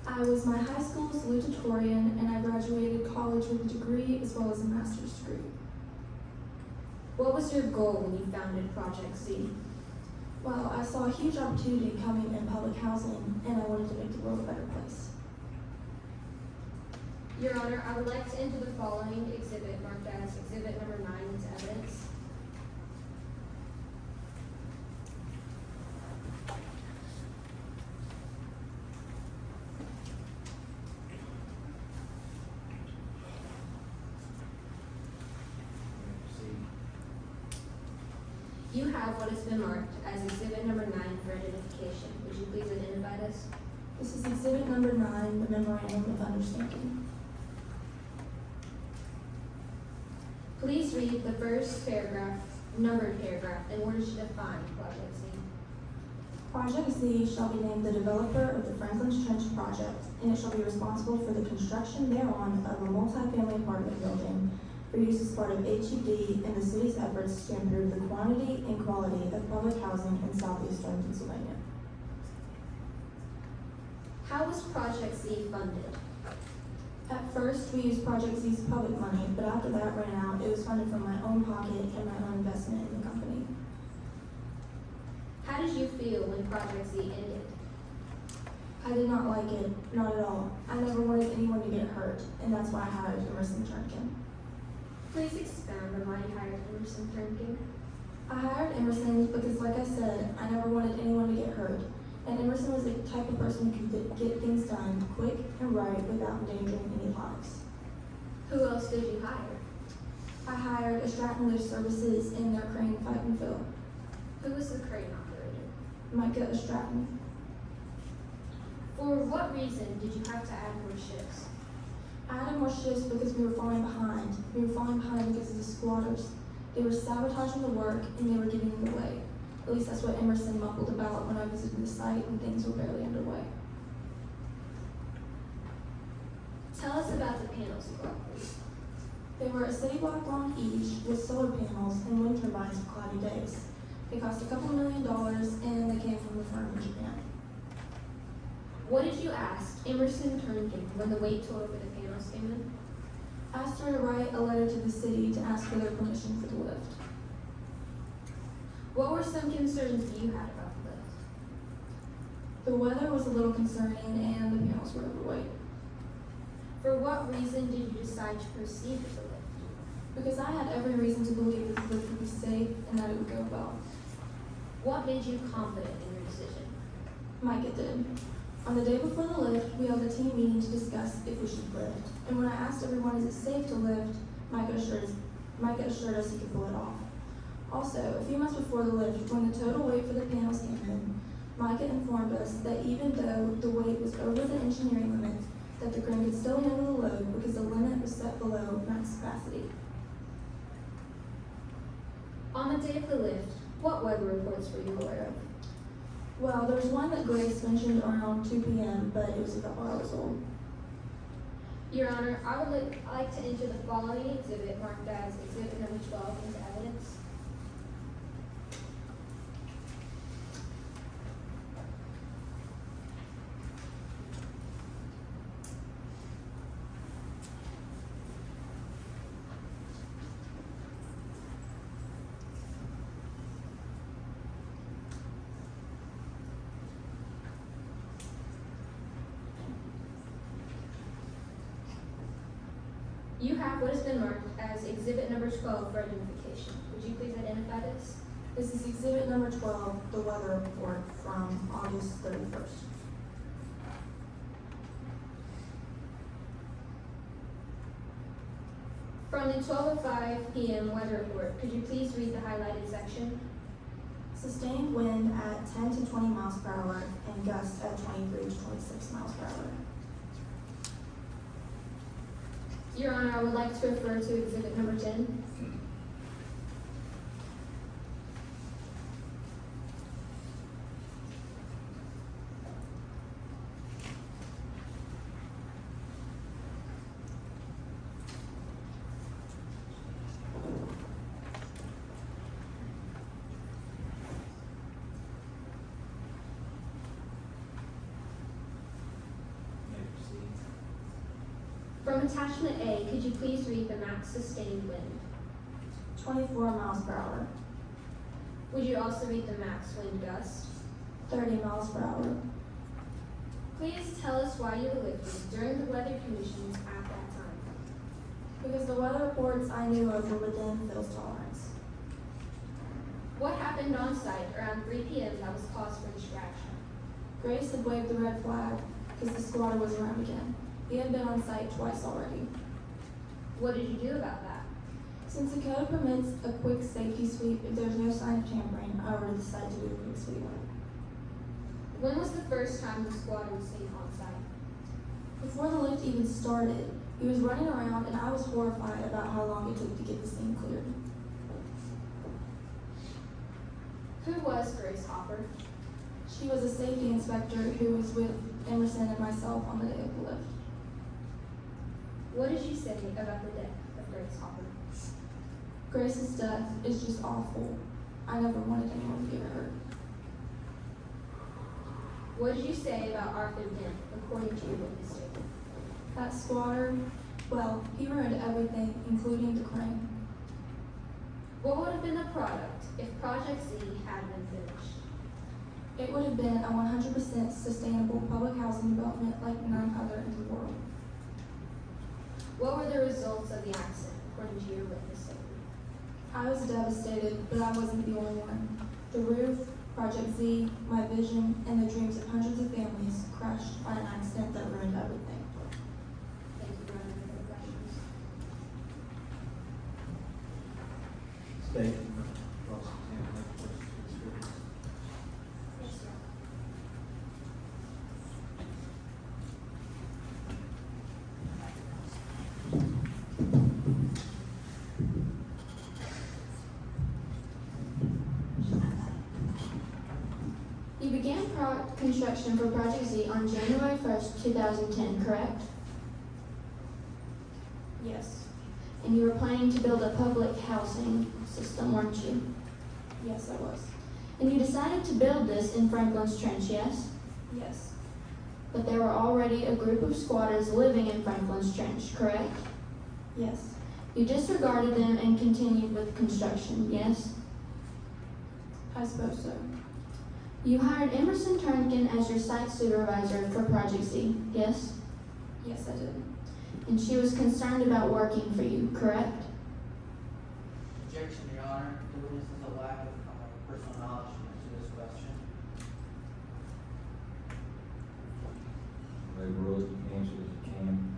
I was my high school salutatorian, and I graduated college with a degree as well as a master's degree. What was your goal when you founded Project Z? Well, I saw a huge opportunity coming in public housing, and I wanted to make the world a better place. Your Honor, I would like to enter the following exhibit marked as Exhibit Number 9 into evidence. Proceed. You have what has been marked as Exhibit Number 9 for identification. Would you please identify this? This is exhibit number 9, the Memorandum of Understanding. Please read the first paragraph, numbered paragraph, in order to define Project Z. Project Z shall be named the developer of the Franklin's Trench project, and it shall be responsible for the construction thereon of a multi-family apartment building for use as part of HUD and the city's efforts to improve the quantity and quality of public housing in southeastern Pennsylvania. How was Project Z funded? At first, we used Project Z's public money, but after that ran out, it was funded from my own pocket and my own investment in the company. How did you feel when Project Z ended? I did not like it, not at all. I never wanted anyone to get hurt, and that's why I hired Emerson Turnkin. Please expound on why you hired Emerson Turnkin. I hired Emerson because, like I said, I never wanted anyone to get hurt. And Emerson was the type of person who could get things done quick and right without endangering any lives. Who else did you hire? I hired a Stratton Lift Services in their crane fight and fill. Who was the crane operator? Micah Stratton. For what reason did you have to add more shifts? I added more shifts because we were falling behind. We were falling behind because of the squatters. They were sabotaging the work and they were getting in the way. At least that's what Emerson mumbled about when I visited the site and things were barely underway. Tell us about the panels you brought, please. They were a city block long each with solar panels and wind turbines for cloudy days. They cost a couple $1 million and they came from the firm in Japan. What did you ask Emerson Turnkin when the weight total for the panels came in? I asked her to write a letter to the city to ask for their permission for the lift. What were some concerns you had about the lift? The weather was a little concerning and the panels were overweight. For what reason did you decide to proceed with the lift? Because I had every reason to believe that the lift would be safe and that it would go well. What made you confident in your decision? Micah did. On the day before the lift, we held a team meeting to discuss if we should lift. And when I asked everyone, is it safe to lift, Micah assured us he could pull it off. Also, a few months before the lift, when the total weight for the panels came in, Micah informed us that even though the weight was over the engineering limit, that the crane could still handle the load because the limit was set below max capacity. On the day of the lift, what weather reports were you aware of? Well, there was one that Grace mentioned around 2 p.m., but it was a couple hours old. Your Honor, I would like to enter the following exhibit marked as exhibit number 12 into evidence. You have what has been marked as exhibit number 12 for identification. Would you please identify this? This is exhibit number 12, the weather report from August 31st. From the 12:05 p.m. weather report, could you please read the highlighted section? Sustained wind at 10 to 20 miles per hour and gusts at 23 to 26 miles per hour. Your Honor, I would like to refer to exhibit number 10. From attachment A, could you please read the max sustained wind? 24 miles per hour. Would you also read the max wind gust? 30 miles per hour. Please tell us why you were lifted during the weather conditions at that time. Because the weather reports I knew of were within Phil's tolerance. What happened on site around 3 p.m. that was cause for distraction? Grace had waved the red flag because the squatter was around again. He had been on site twice already. What did you do about that? Since the code permits a quick safety sweep if there's no sign of tampering, I already decided to do a quick sweep. When was the first time the squatter was seen on site? Before the lift even started, he was running around and I was horrified about how long it took to get the scene cleared. Who was Grace Hopper? She was a safety inspector who was with Emerson and myself on the day of the lift. What did you say about the death of Grace Hopper? Grace's death is just awful. I never wanted anyone to get hurt. What did you say about Arthur Dent, according to your witness statement? That squatter, well, he ruined everything, including the crane. What would have been the product if Project Z had been finished? It would have been a 100% sustainable public housing development like none other in the world. What were the results of the accident, according to your witness statement? I was devastated, but I wasn't the only one. The roof, Project Z, my vision, and the dreams of hundreds of families crashed by an accident that ruined everything. Thank you, Your Honor. No further questions. State, cross-examination, questions. Yes, sir. You began construction for Project Z on January 1st, 2010, correct? Yes. And you were planning to build a public housing system, weren't you? Yes, I was. And you decided to build this in Franklin's Trench, yes? Yes. But there were already a group of squatters living in Franklin's Trench, correct? Yes. You disregarded them and continued with construction, yes? I suppose so. You hired Emerson Turnkin as your site supervisor for Project Z, yes? Yes, I did. And she was concerned about working for you, correct? Objection, Your Honor. The witness has a lack of personal knowledge to answer this question. They really answer as you can.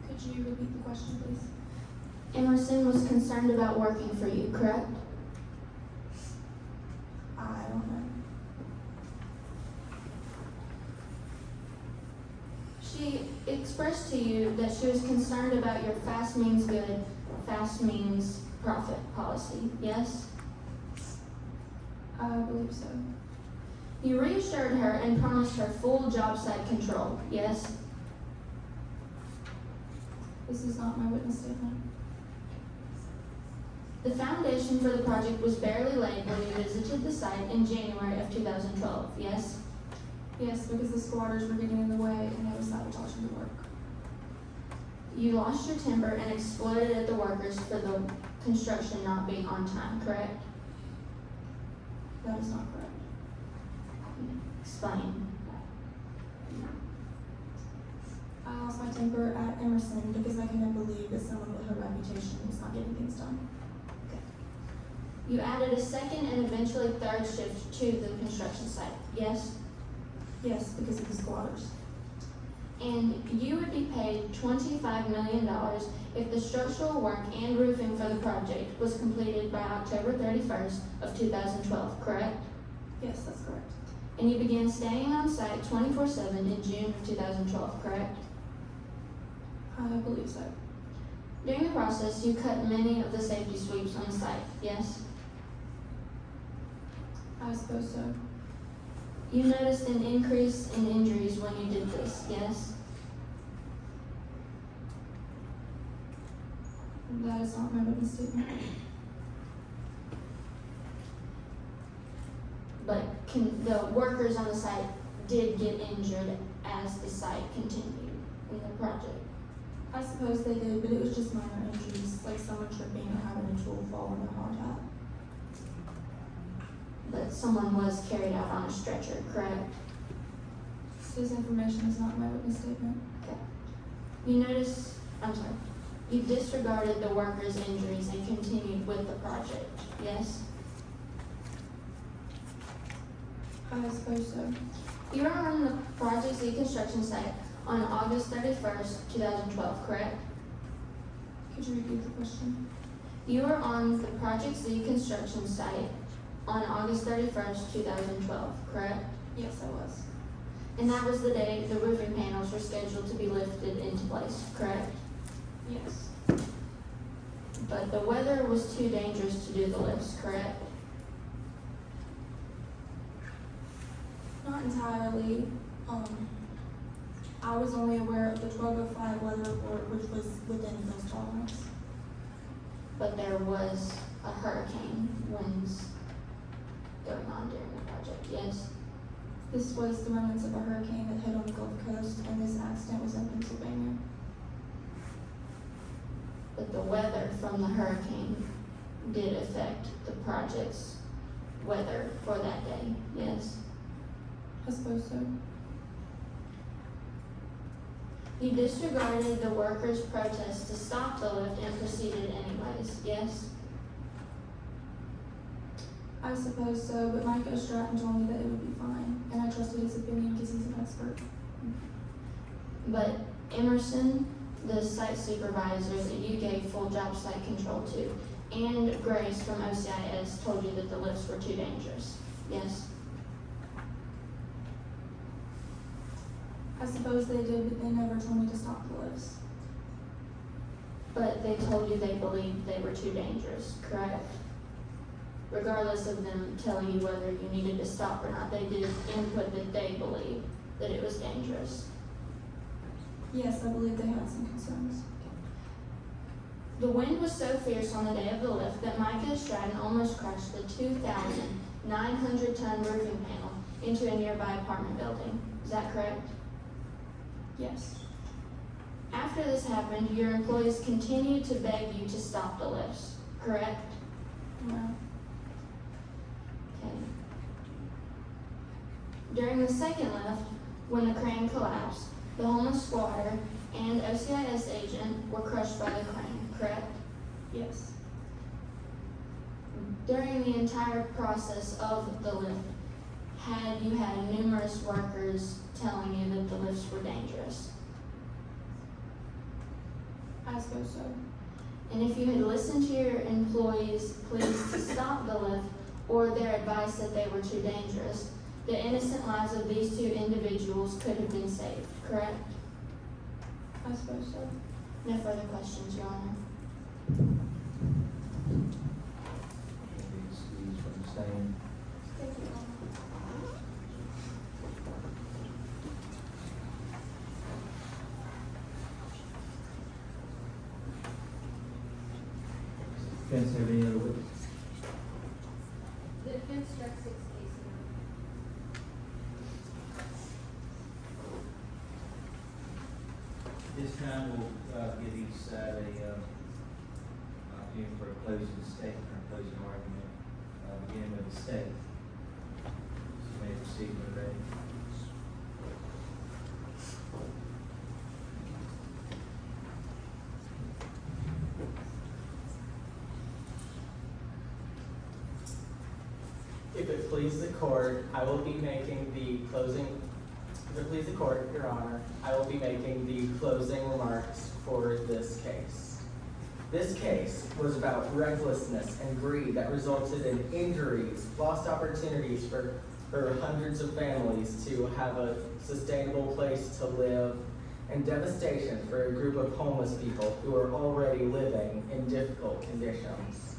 Could you repeat the question, please? Emerson was concerned about working for you, correct? I don't know. She expressed to you that she was concerned about your fast means good, fast means profit policy, yes? I believe so. You reassured her and promised her full job site control, yes? This is not my witness statement. The foundation for the project was barely laid when you visited the site in January of 2012, yes? Yes, because the squatters were getting in the way and they were sabotaging the work. You lost your temper and exploded at the workers for the construction not being on time, correct? That is not correct. Explain. I lost my temper at Emerson because I couldn't believe that someone with her reputation was not getting things done. You added a second and eventually third shift to the construction site, yes? Yes, because of the squatters. And you would be paid $25 million if the structural work and roofing for the project was completed by October 31st of 2012, correct? Yes, that's correct. And you began staying on site 24/7 in June of 2012, correct? I believe so. During the process, you cut many of the safety sweeps on the site, yes? I suppose so. You noticed an increase in injuries when you did this, yes? That is not my witness statement. But the workers on the site did get injured as the site continued in the project. I suppose they did, but it was just minor injuries, like someone tripping or having a tool fall on their hard hat. But someone was carried out on a stretcher, correct? This information is not my witness statement. You you disregarded the workers' injuries and continued with the project, yes? I suppose so. You were on the Project Z construction site on August 31st, 2012, correct? Could you repeat the question? You were on the Project Z construction site on August 31st, 2012, correct? Yes, I was. And that was the day the roofing panels were scheduled to be lifted into place, correct? Yes. But the weather was too dangerous to do the lifts, correct? Not entirely. I was only aware of the 12:05 weather report, which was within those tolerance. But there was a hurricane winds going on during the project, yes? This was the remnants of a hurricane that hit on the Gulf Coast, and this accident was in Pennsylvania. But the weather from the hurricane did affect the project's weather for that day, yes? I suppose so. You disregarded the workers' protest to stop the lift and proceeded anyways, yes? I suppose so, but Mike O'Stratton told me that it would be fine, and I trusted his opinion because he's an expert. But Emerson, the site supervisor that you gave full job site control to, and Grace from OCIS told you that the lifts were too dangerous, yes? I suppose they did, but they never told me to stop the lifts. But they told you they believed they were too dangerous, correct? Regardless of them telling you whether you needed to stop or not, they did input that they believed that it was dangerous. Yes, I believe they had some concerns. The wind was so fierce on the day of the lift that Micah Stratton almost crushed the 2,900-ton roofing panel into a nearby apartment building. Is that correct? Yes. After this happened, your employees continued to beg you to stop the lifts, correct? No. Okay. During the second lift, when the crane collapsed, the homeless squatter and OCIS agent were crushed by the crane, correct? Yes. During the entire process of the lift, had you had numerous workers telling you that the lifts were dangerous? I suppose so. And if you had listened to your employees' pleas to stop the lift or their advice that they were too dangerous, the innocent lives of these two individuals could have been saved, correct? I suppose so. No further questions, Your Honor. Be excused from staying. Thank you, Your Honor. Defense have any other witnesses? The defense struck 6 cases. This time we'll give each side a opportunity for a closing statement or closing argument, beginning with the state. You may proceed when ready. If it please the court, I will be making the closing, if it please the court, Your Honor, I will be making the closing remarks for this case. This case was about recklessness and greed that resulted in injuries, lost opportunities for hundreds of families to have a sustainable place to live, and devastation for a group of homeless people who are already living in difficult conditions.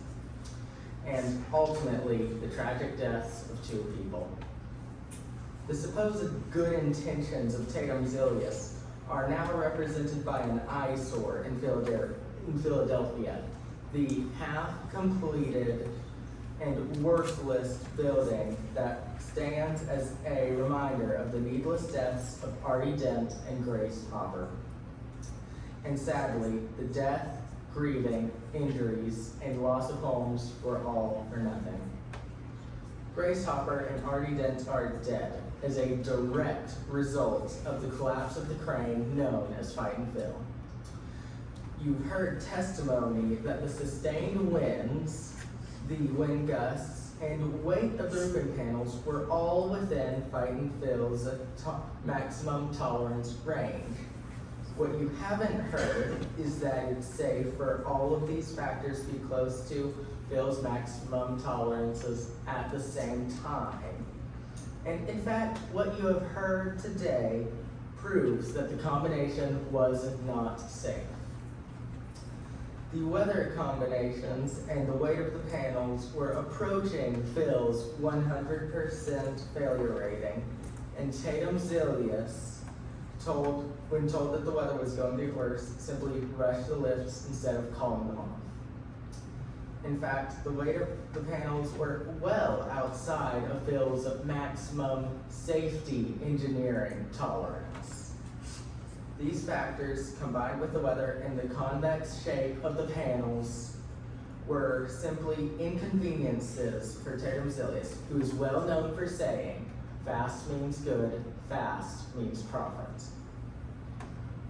And ultimately, the tragic deaths of 2 people. The supposed good intentions of Tatum Zilius are now represented by an eyesore in Philadelphia, the half-completed and worthless building that stands as a reminder of the needless deaths of Artie Dent and Grace Hopper. And sadly, the death, grieving, injuries, and loss of homes were all for nothing. Grace Hopper and Artie Dent are dead as a direct result of the collapse of the crane known as Fightin' Phil. You've heard testimony that the sustained winds, the wind gusts, and weight of the roofing panels were all within Fightin' Phil's maximum tolerance range. What you haven't heard is that it's safe for all of these factors to be close to Phil's maximum tolerances at the same time. And in fact, what you have heard today proves that the combination was not safe. The weather combinations and the weight of the panels were approaching Phil's 100% failure rating, and Tatum Zilius, when told that the weather was going to be worse, simply rushed the lifts instead of calling them off. In fact, the weight of the panels were well outside of Phil's maximum safety engineering tolerance. These factors, combined with the weather and the convex shape of the panels, were simply inconveniences for Tatum Zilius, who is well known for saying, "Fast means good, fast means profit."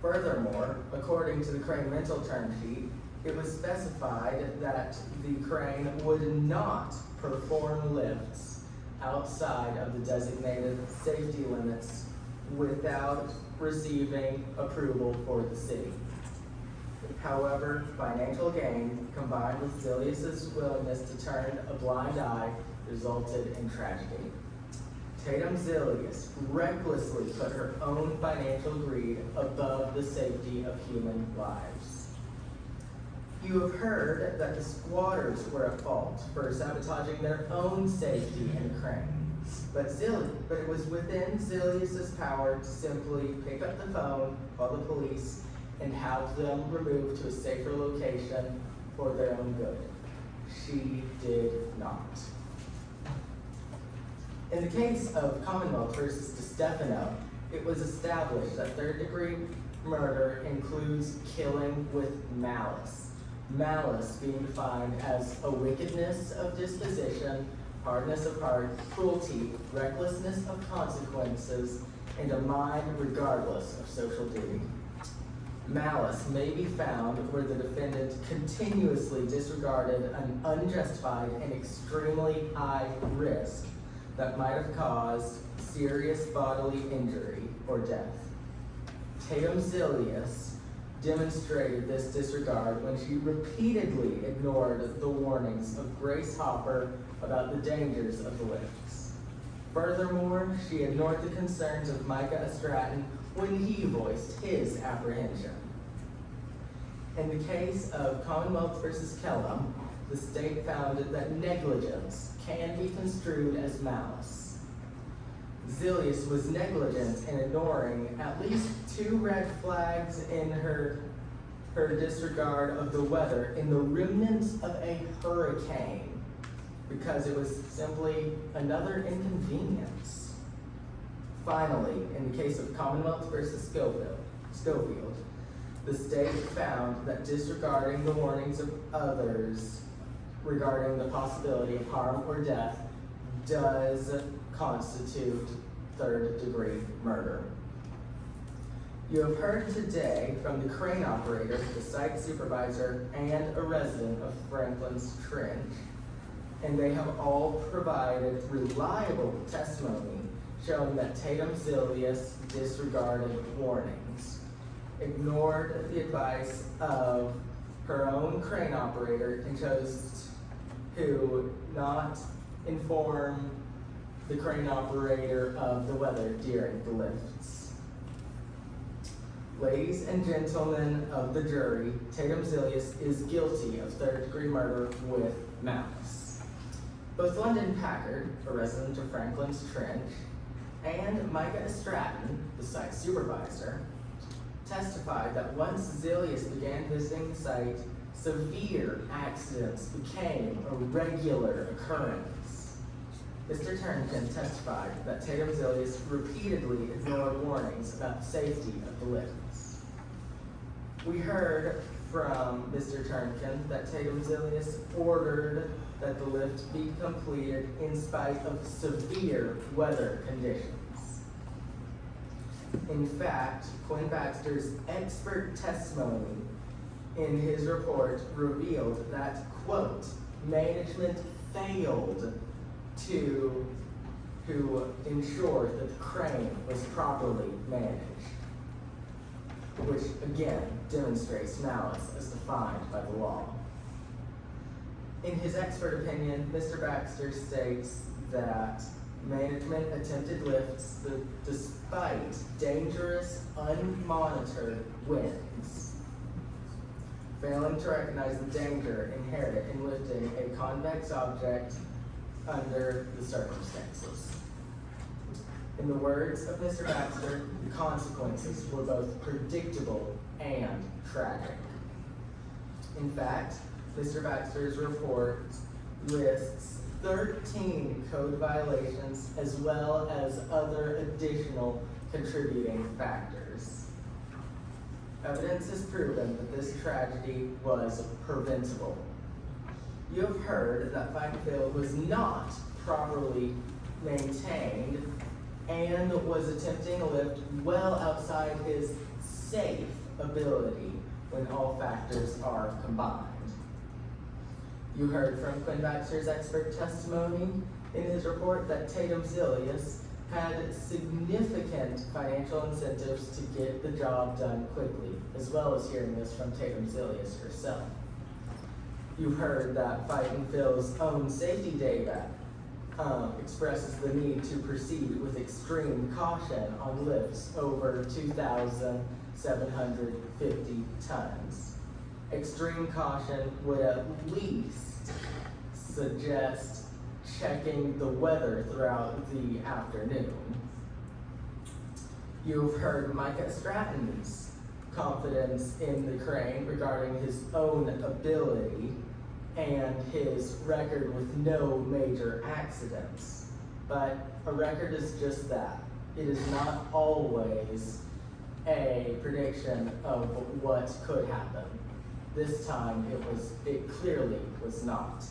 Furthermore, according to the crane rental term sheet, it was specified that the crane would not perform lifts outside of the designated safety limits without receiving approval for the city. However, financial gain combined with Zilius's willingness to turn a blind eye resulted in tragedy. Tatum Zilius recklessly put her own financial greed above the safety of human lives. You have heard that the squatters were at fault for sabotaging their own safety in the crane, but it was within Zilius's power to simply pick up the phone, call the police, and have them removed to a safer location for their own good. She did not. In the case of Commonwealth versus DeStefano, it was established that third-degree murder includes killing with malice. Malice being defined as a wickedness of disposition, hardness of heart, cruelty, recklessness of consequences, and a mind regardless of social duty. Malice may be found where the defendant continuously disregarded an unjustified and extremely high risk that might have caused serious bodily injury or death. Tatum Zilius demonstrated this disregard when she repeatedly ignored the warnings of Grace Hopper about the dangers of the lifts. Furthermore, she ignored the concerns of Micah Stratton when he voiced his apprehension. In the case of Commonwealth versus Kellum, the state found that negligence can be construed as malice. Zilius was negligent in ignoring at least 2 red flags in her disregard of the weather in the remnants of a hurricane because it was simply another inconvenience. Finally, in the case of Commonwealth versus Schofield, the state found that disregarding the warnings of others regarding the possibility of harm or death does constitute third-degree murder. You have heard today from the crane operator, the site supervisor, and a resident of Franklin's Trench, and they have all provided reliable testimony showing that Tatum Zilius disregarded warnings, ignored the advice of her own crane operator, and chose to not inform the crane operator of the weather during the lifts. Ladies and gentlemen of the jury, Tatum Zilius is guilty of third-degree murder with malice. Both London Packard, a resident of Franklin's Trench, and Micah Stratton, the site supervisor, testified that once Zilius began visiting the site, severe accidents became a regular occurrence. Mr. Turnkin testified that Tatum Zilius repeatedly ignored warnings about the safety of the lifts. We heard from Mr. Turnkin that Tatum Zilius ordered that the lift be completed in spite of severe weather conditions. In fact, Quinn Baxter's expert testimony in his report revealed that, quote, management failed to ensure that the crane was properly managed, which again demonstrates malice as defined by the law. In his expert opinion, Mr. Baxter states that management attempted lifts despite dangerous, unmonitored winds, failing to recognize the danger inherent in lifting a convex object under the circumstances. In the words of Mr. Baxter, the consequences were both predictable and tragic. In fact, Mr. Baxter's report lists 13 code violations as well as other additional contributing factors. Evidence has proven that this tragedy was preventable. You have heard that Finefield was not properly maintained and was attempting a lift well outside his safe ability when all factors are combined. You heard from Quinn Baxter's expert testimony in his report that Tatum Zilius had significant financial incentives to get the job done quickly, as well as hearing this from Tatum Zilius herself. You heard that Fightenfield's own safety data expresses the need to proceed with extreme caution on lifts over 2,750 tons. Extreme caution would at least suggest checking the weather throughout the afternoon. You've heard Micah Stratton's confidence in the crane regarding his own ability and his record with no major accidents. But a record is just that. It is not always a prediction of what could happen. This time it clearly was not.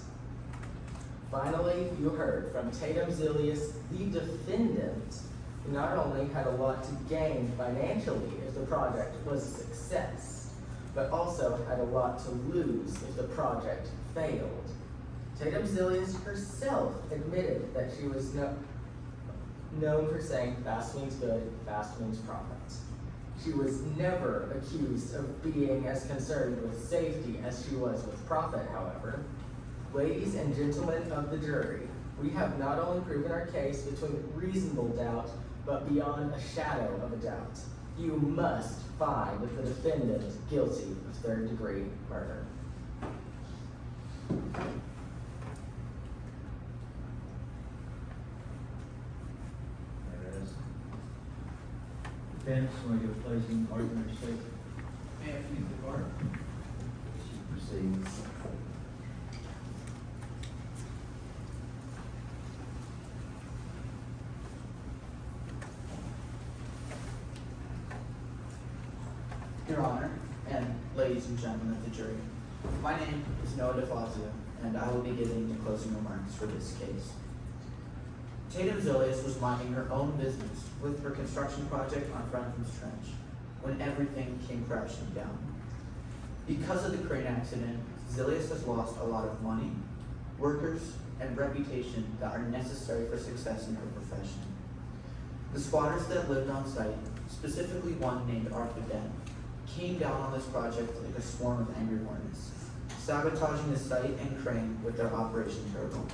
Finally, you heard from Tatum Zilius, the defendant, who not only had a lot to gain financially if the project was a success, but also had a lot to lose if the project failed. Tatum Zilius herself admitted that she was known for saying fast means good, fast means profit. She was never accused of being as concerned with safety as she was with profit, however. Ladies and gentlemen of the jury, we have not only proven our case between reasonable doubt, but beyond a shadow of a doubt. You must find the defendant guilty of third-degree murder. Defense, want to give a closing argument or statement? May I please the court? She proceeds. Your Honor, and ladies and gentlemen of the jury, my name is Noah DeFazio, and I will be giving the closing remarks for this case. Tatum Zilius was minding her own business with her construction project on Franklin's Trench when everything came crashing down. Because of the crane accident, Zilius has lost a lot of money, workers, and reputation that are necessary for success in her profession. The squatters that lived on site, specifically one named Arthur Dent, came down on this project like a swarm of angry hornets, sabotaging the site and crane with their Operation Turtle.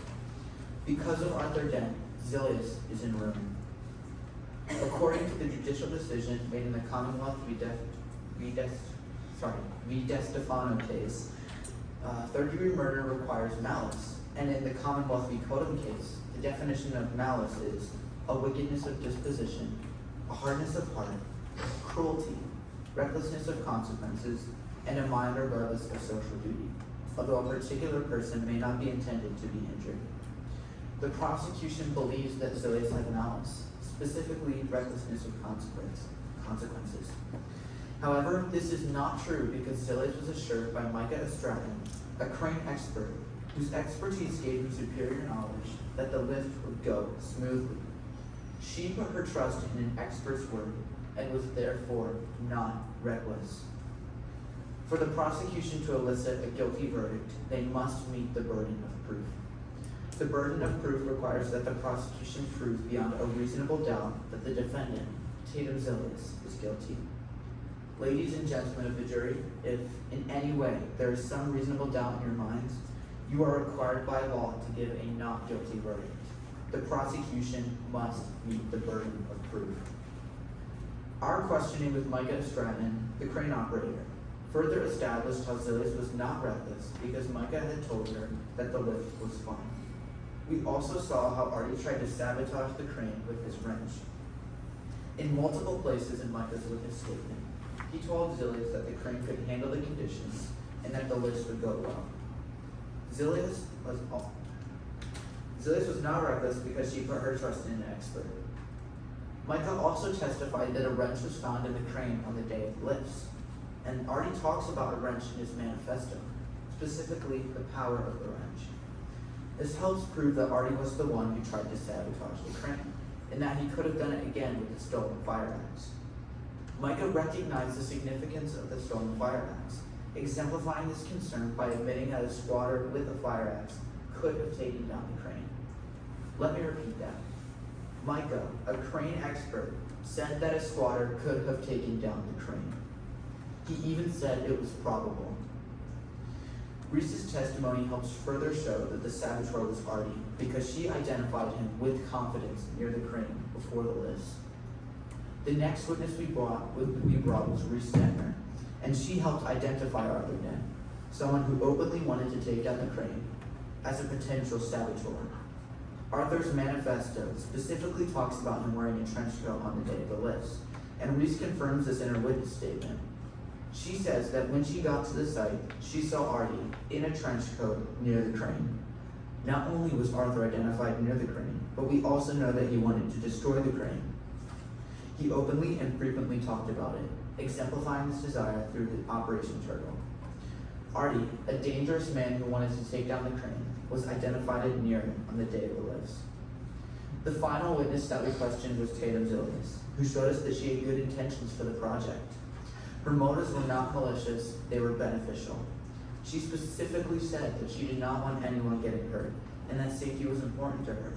Because of Arthur Dent, Zilius is in ruin. According to the judicial decision made in the Commonwealth v. DeStefano case, third-degree murder requires malice, and in the Commonwealth v. Codem case, the definition of malice is a wickedness of disposition, a hardness of heart, cruelty, recklessness of consequences, and a mind regardless of social duty, although a particular person may not be intended to be injured. The prosecution believes that Zilius had malice, specifically recklessness of consequences. However, this is not true because Zilius was assured by Micah Stratton, a crane expert, whose expertise gave him superior knowledge that the lift would go smoothly. She put her trust in an expert's word and was therefore not reckless. For the prosecution to elicit a guilty verdict, they must meet the burden of proof. The burden of proof requires that the prosecution prove beyond a reasonable doubt that the defendant, Tatum Zilius, is guilty. Ladies and gentlemen of the jury, if in any way there is some reasonable doubt in your minds, you are required by law to give a not guilty verdict. The prosecution must meet the burden of proof. Our questioning with Micah Stratton, the crane operator, further established how Zilius was not reckless because Micah had told her that the lift was fine. We also saw how Artie tried to sabotage the crane with his wrench. In multiple places in Micah's witness statement, he told Zilius that the crane could handle the conditions and that the lift would go well. Zilius was not reckless because she put her trust in an expert. Micah also testified that a wrench was found in the crane on the day of the lifts, and Artie talks about a wrench in his manifesto, specifically the power of the wrench. This helps prove that Artie was the one who tried to sabotage the crane, and that he could have done it again with the stolen fire axe. Micah recognized the significance of the stolen fire axe, exemplifying this concern by admitting that a squatter with a fire axe could have taken down the crane. Let me repeat that. Micah, a crane expert, said that a squatter could have taken down the crane. He even said it was probable. Reese's testimony helps further show that the saboteur was Artie because she identified him with confidence near the crane before the lifts. The next witness we brought was Reese Detmer, and she helped identify Arthur Dent, someone who openly wanted to take down the crane, as a potential saboteur. Arthur's manifesto specifically talks about him wearing a trench coat on the day of the lifts, and Reese confirms this in her witness statement. She says that when she got to the site, she saw Artie in a trench coat near the crane. Not only was Arthur identified near the crane, but we also know that he wanted to destroy the crane. He openly and frequently talked about it, exemplifying his desire through the Operation Turtle. Artie, a dangerous man who wanted to take down the crane, was identified near him on the day of the list. The final witness that we questioned was Tatum Zilius, who showed us that she had good intentions for the project. Her motives were not malicious, they were beneficial. She specifically said that she did not want anyone getting hurt, and that safety was important to her.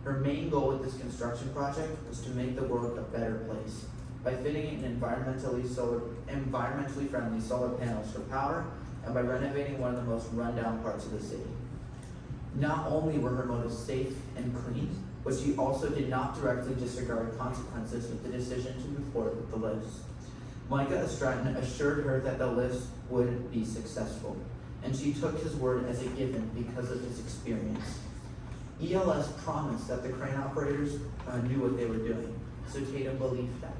Her main goal with this construction project was to make the world a better place by fitting in environmentally friendly solar panels for power and by renovating one of the most rundown parts of the city. Not only were her motives safe and clean, but she also did not directly disregard consequences with the decision to move forward with the lifts. Micah Stratton assured her that the lifts would be successful, and she took his word as a given because of his experience. ELS promised that the crane operators knew what they were doing, so Tatum believed that.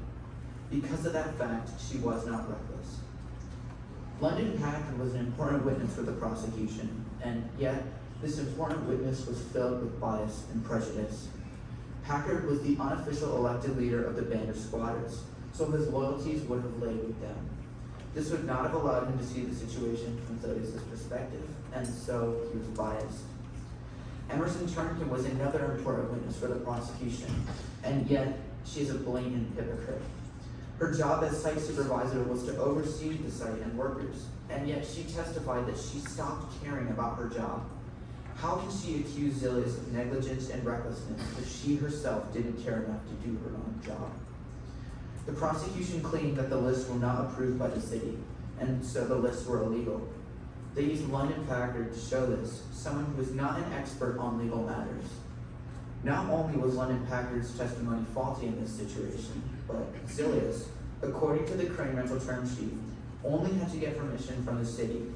Because of that fact, she was not reckless. London Packard was an important witness for the prosecution, and yet this important witness was filled with bias and prejudice. Packard was the unofficial elected leader of the band of squatters, so his loyalties would have laid with them. This would not have allowed him to see the situation from Zilius' perspective, and so he was biased. Emerson Turnkin was another important witness for the prosecution, and yet she is a blatant hypocrite. Her job as site supervisor was to oversee the site and workers, and yet she testified that she stopped caring about her job. How can she accuse Zilius of negligence and recklessness if she herself didn't care enough to do her own job? The prosecution claimed that the lists were not approved by the city, and so the lists were illegal. They used London Packard to show this, someone who was not an expert on legal matters. Not only was London Packard's testimony faulty in this situation, but Zilius, according to the crane rental term sheet, only had to get permission from the city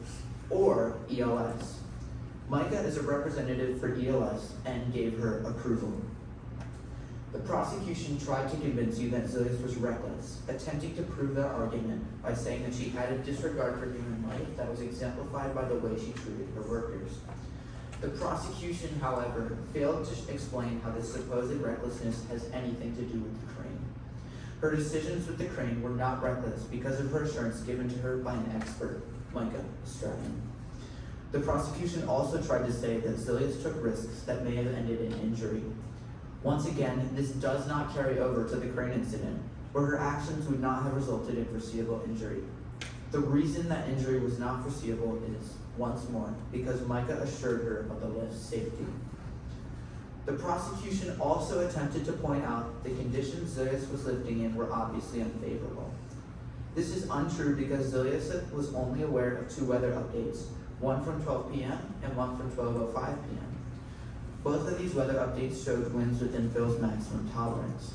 or ELS. Micah is a representative for ELS and gave her approval. The prosecution tried to convince you that Zilius was reckless, attempting to prove their argument by saying that she had a disregard for human life that was exemplified by the way she treated her workers. The prosecution, however, failed to explain how this supposed recklessness has anything to do with the crane. Her decisions with the crane were not reckless because of her assurance given to her by an expert, Micah Stratton. The prosecution also tried to say that Zilius took risks that may have ended in injury. Once again, this does not carry over to the crane incident, where her actions would not have resulted in foreseeable injury. The reason that injury was not foreseeable is, once more, because Micah assured her of the lift's safety. The prosecution also attempted to point out the conditions Zilius was lifting in were obviously unfavorable. This is untrue because Zilius was only aware of two weather updates, one from 12 p.m. and one from 12:05 p.m. Both of these weather updates showed winds within Phil's maximum tolerance.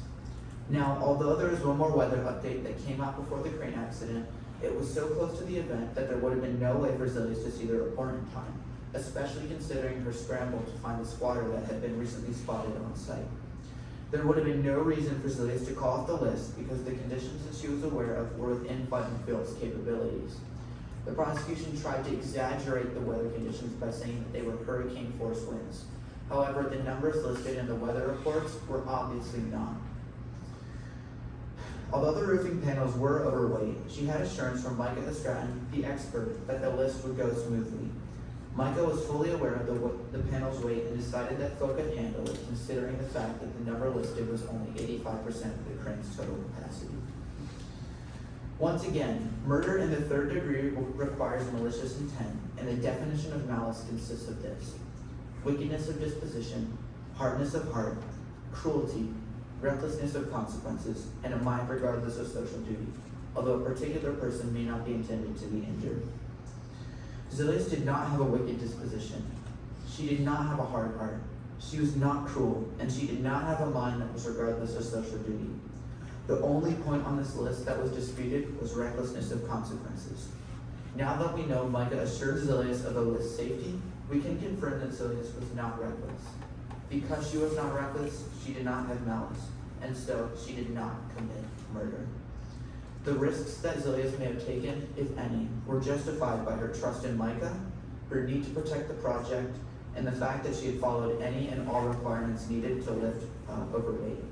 Now, although there was one more weather update that came out before the crane accident, it was so close to the event that there would have been no way for Zilius to see the report in time, especially considering her scramble to find the squatter that had been recently spotted on site. There would have been no reason for Zilius to call off the list because the conditions that she was aware of were within fighting Phil's capabilities. The prosecution tried to exaggerate the weather conditions by saying that they were hurricane-force winds. However, the numbers listed in the weather reports were obviously not. Although the roofing panels were overweight, she had assurance from Micah Stratton, the expert, that the lift would go smoothly. Micah was fully aware of the panel's weight and decided that Phil could handle it, considering the fact that the number listed was only 85% of the crane's total capacity. Once again, murder in the third degree requires malicious intent, and the definition of malice consists of this: wickedness of disposition, hardness of heart, cruelty, recklessness of consequences, and a mind regardless of social duty, although a particular person may not be intended to be injured. Zilius did not have a wicked disposition. She did not have a hard heart. She was not cruel, and she did not have a mind that was regardless of social duty. The only point on this list that was disputed was recklessness of consequences. Now that we know Micah assured Zilius of the list's safety, we can confirm that Zilius was not reckless. Because she was not reckless, she did not have malice, and so she did not commit murder. The risks that Zilius may have taken, if any, were justified by her trust in Micah, her need to protect the project, and the fact that she had followed any and all requirements needed to lift overweight.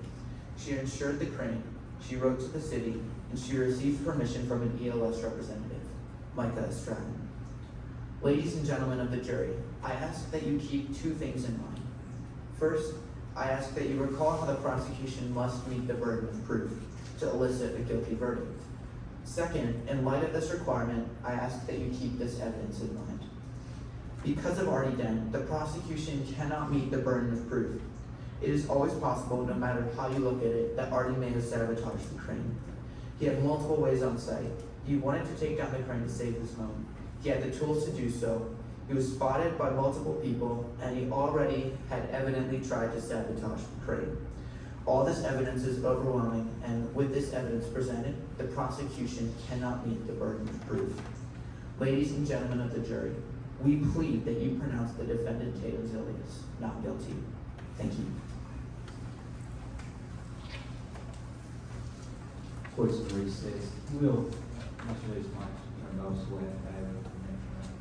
She insured the crane, she wrote to the city, and she received permission from an ELS representative, Micah Stratton. Ladies and gentlemen of the jury, I ask that you keep two things in mind. First, I ask that you recall how the prosecution must meet the burden of proof to elicit a guilty verdict. Second, in light of this requirement, I ask that you keep this evidence in mind. Because of Artie Dent, the prosecution cannot meet the burden of proof. It is always possible, no matter how you look at it, that Artie may have sabotaged the crane. He had multiple ways on site. He wanted to take down the crane to save his home. He had the tools to do so. He was spotted by multiple people, and he already had evidently tried to sabotage the crane. All this evidence is overwhelming, and with this evidence presented, the prosecution cannot meet the burden of proof. Ladies and gentlemen of the jury, we plead that you pronounce the defendant Tatum Zilius not guilty. Thank you. Court's in recess. Will, Mr. Lee's mic turned off, so we have to have it for the next round.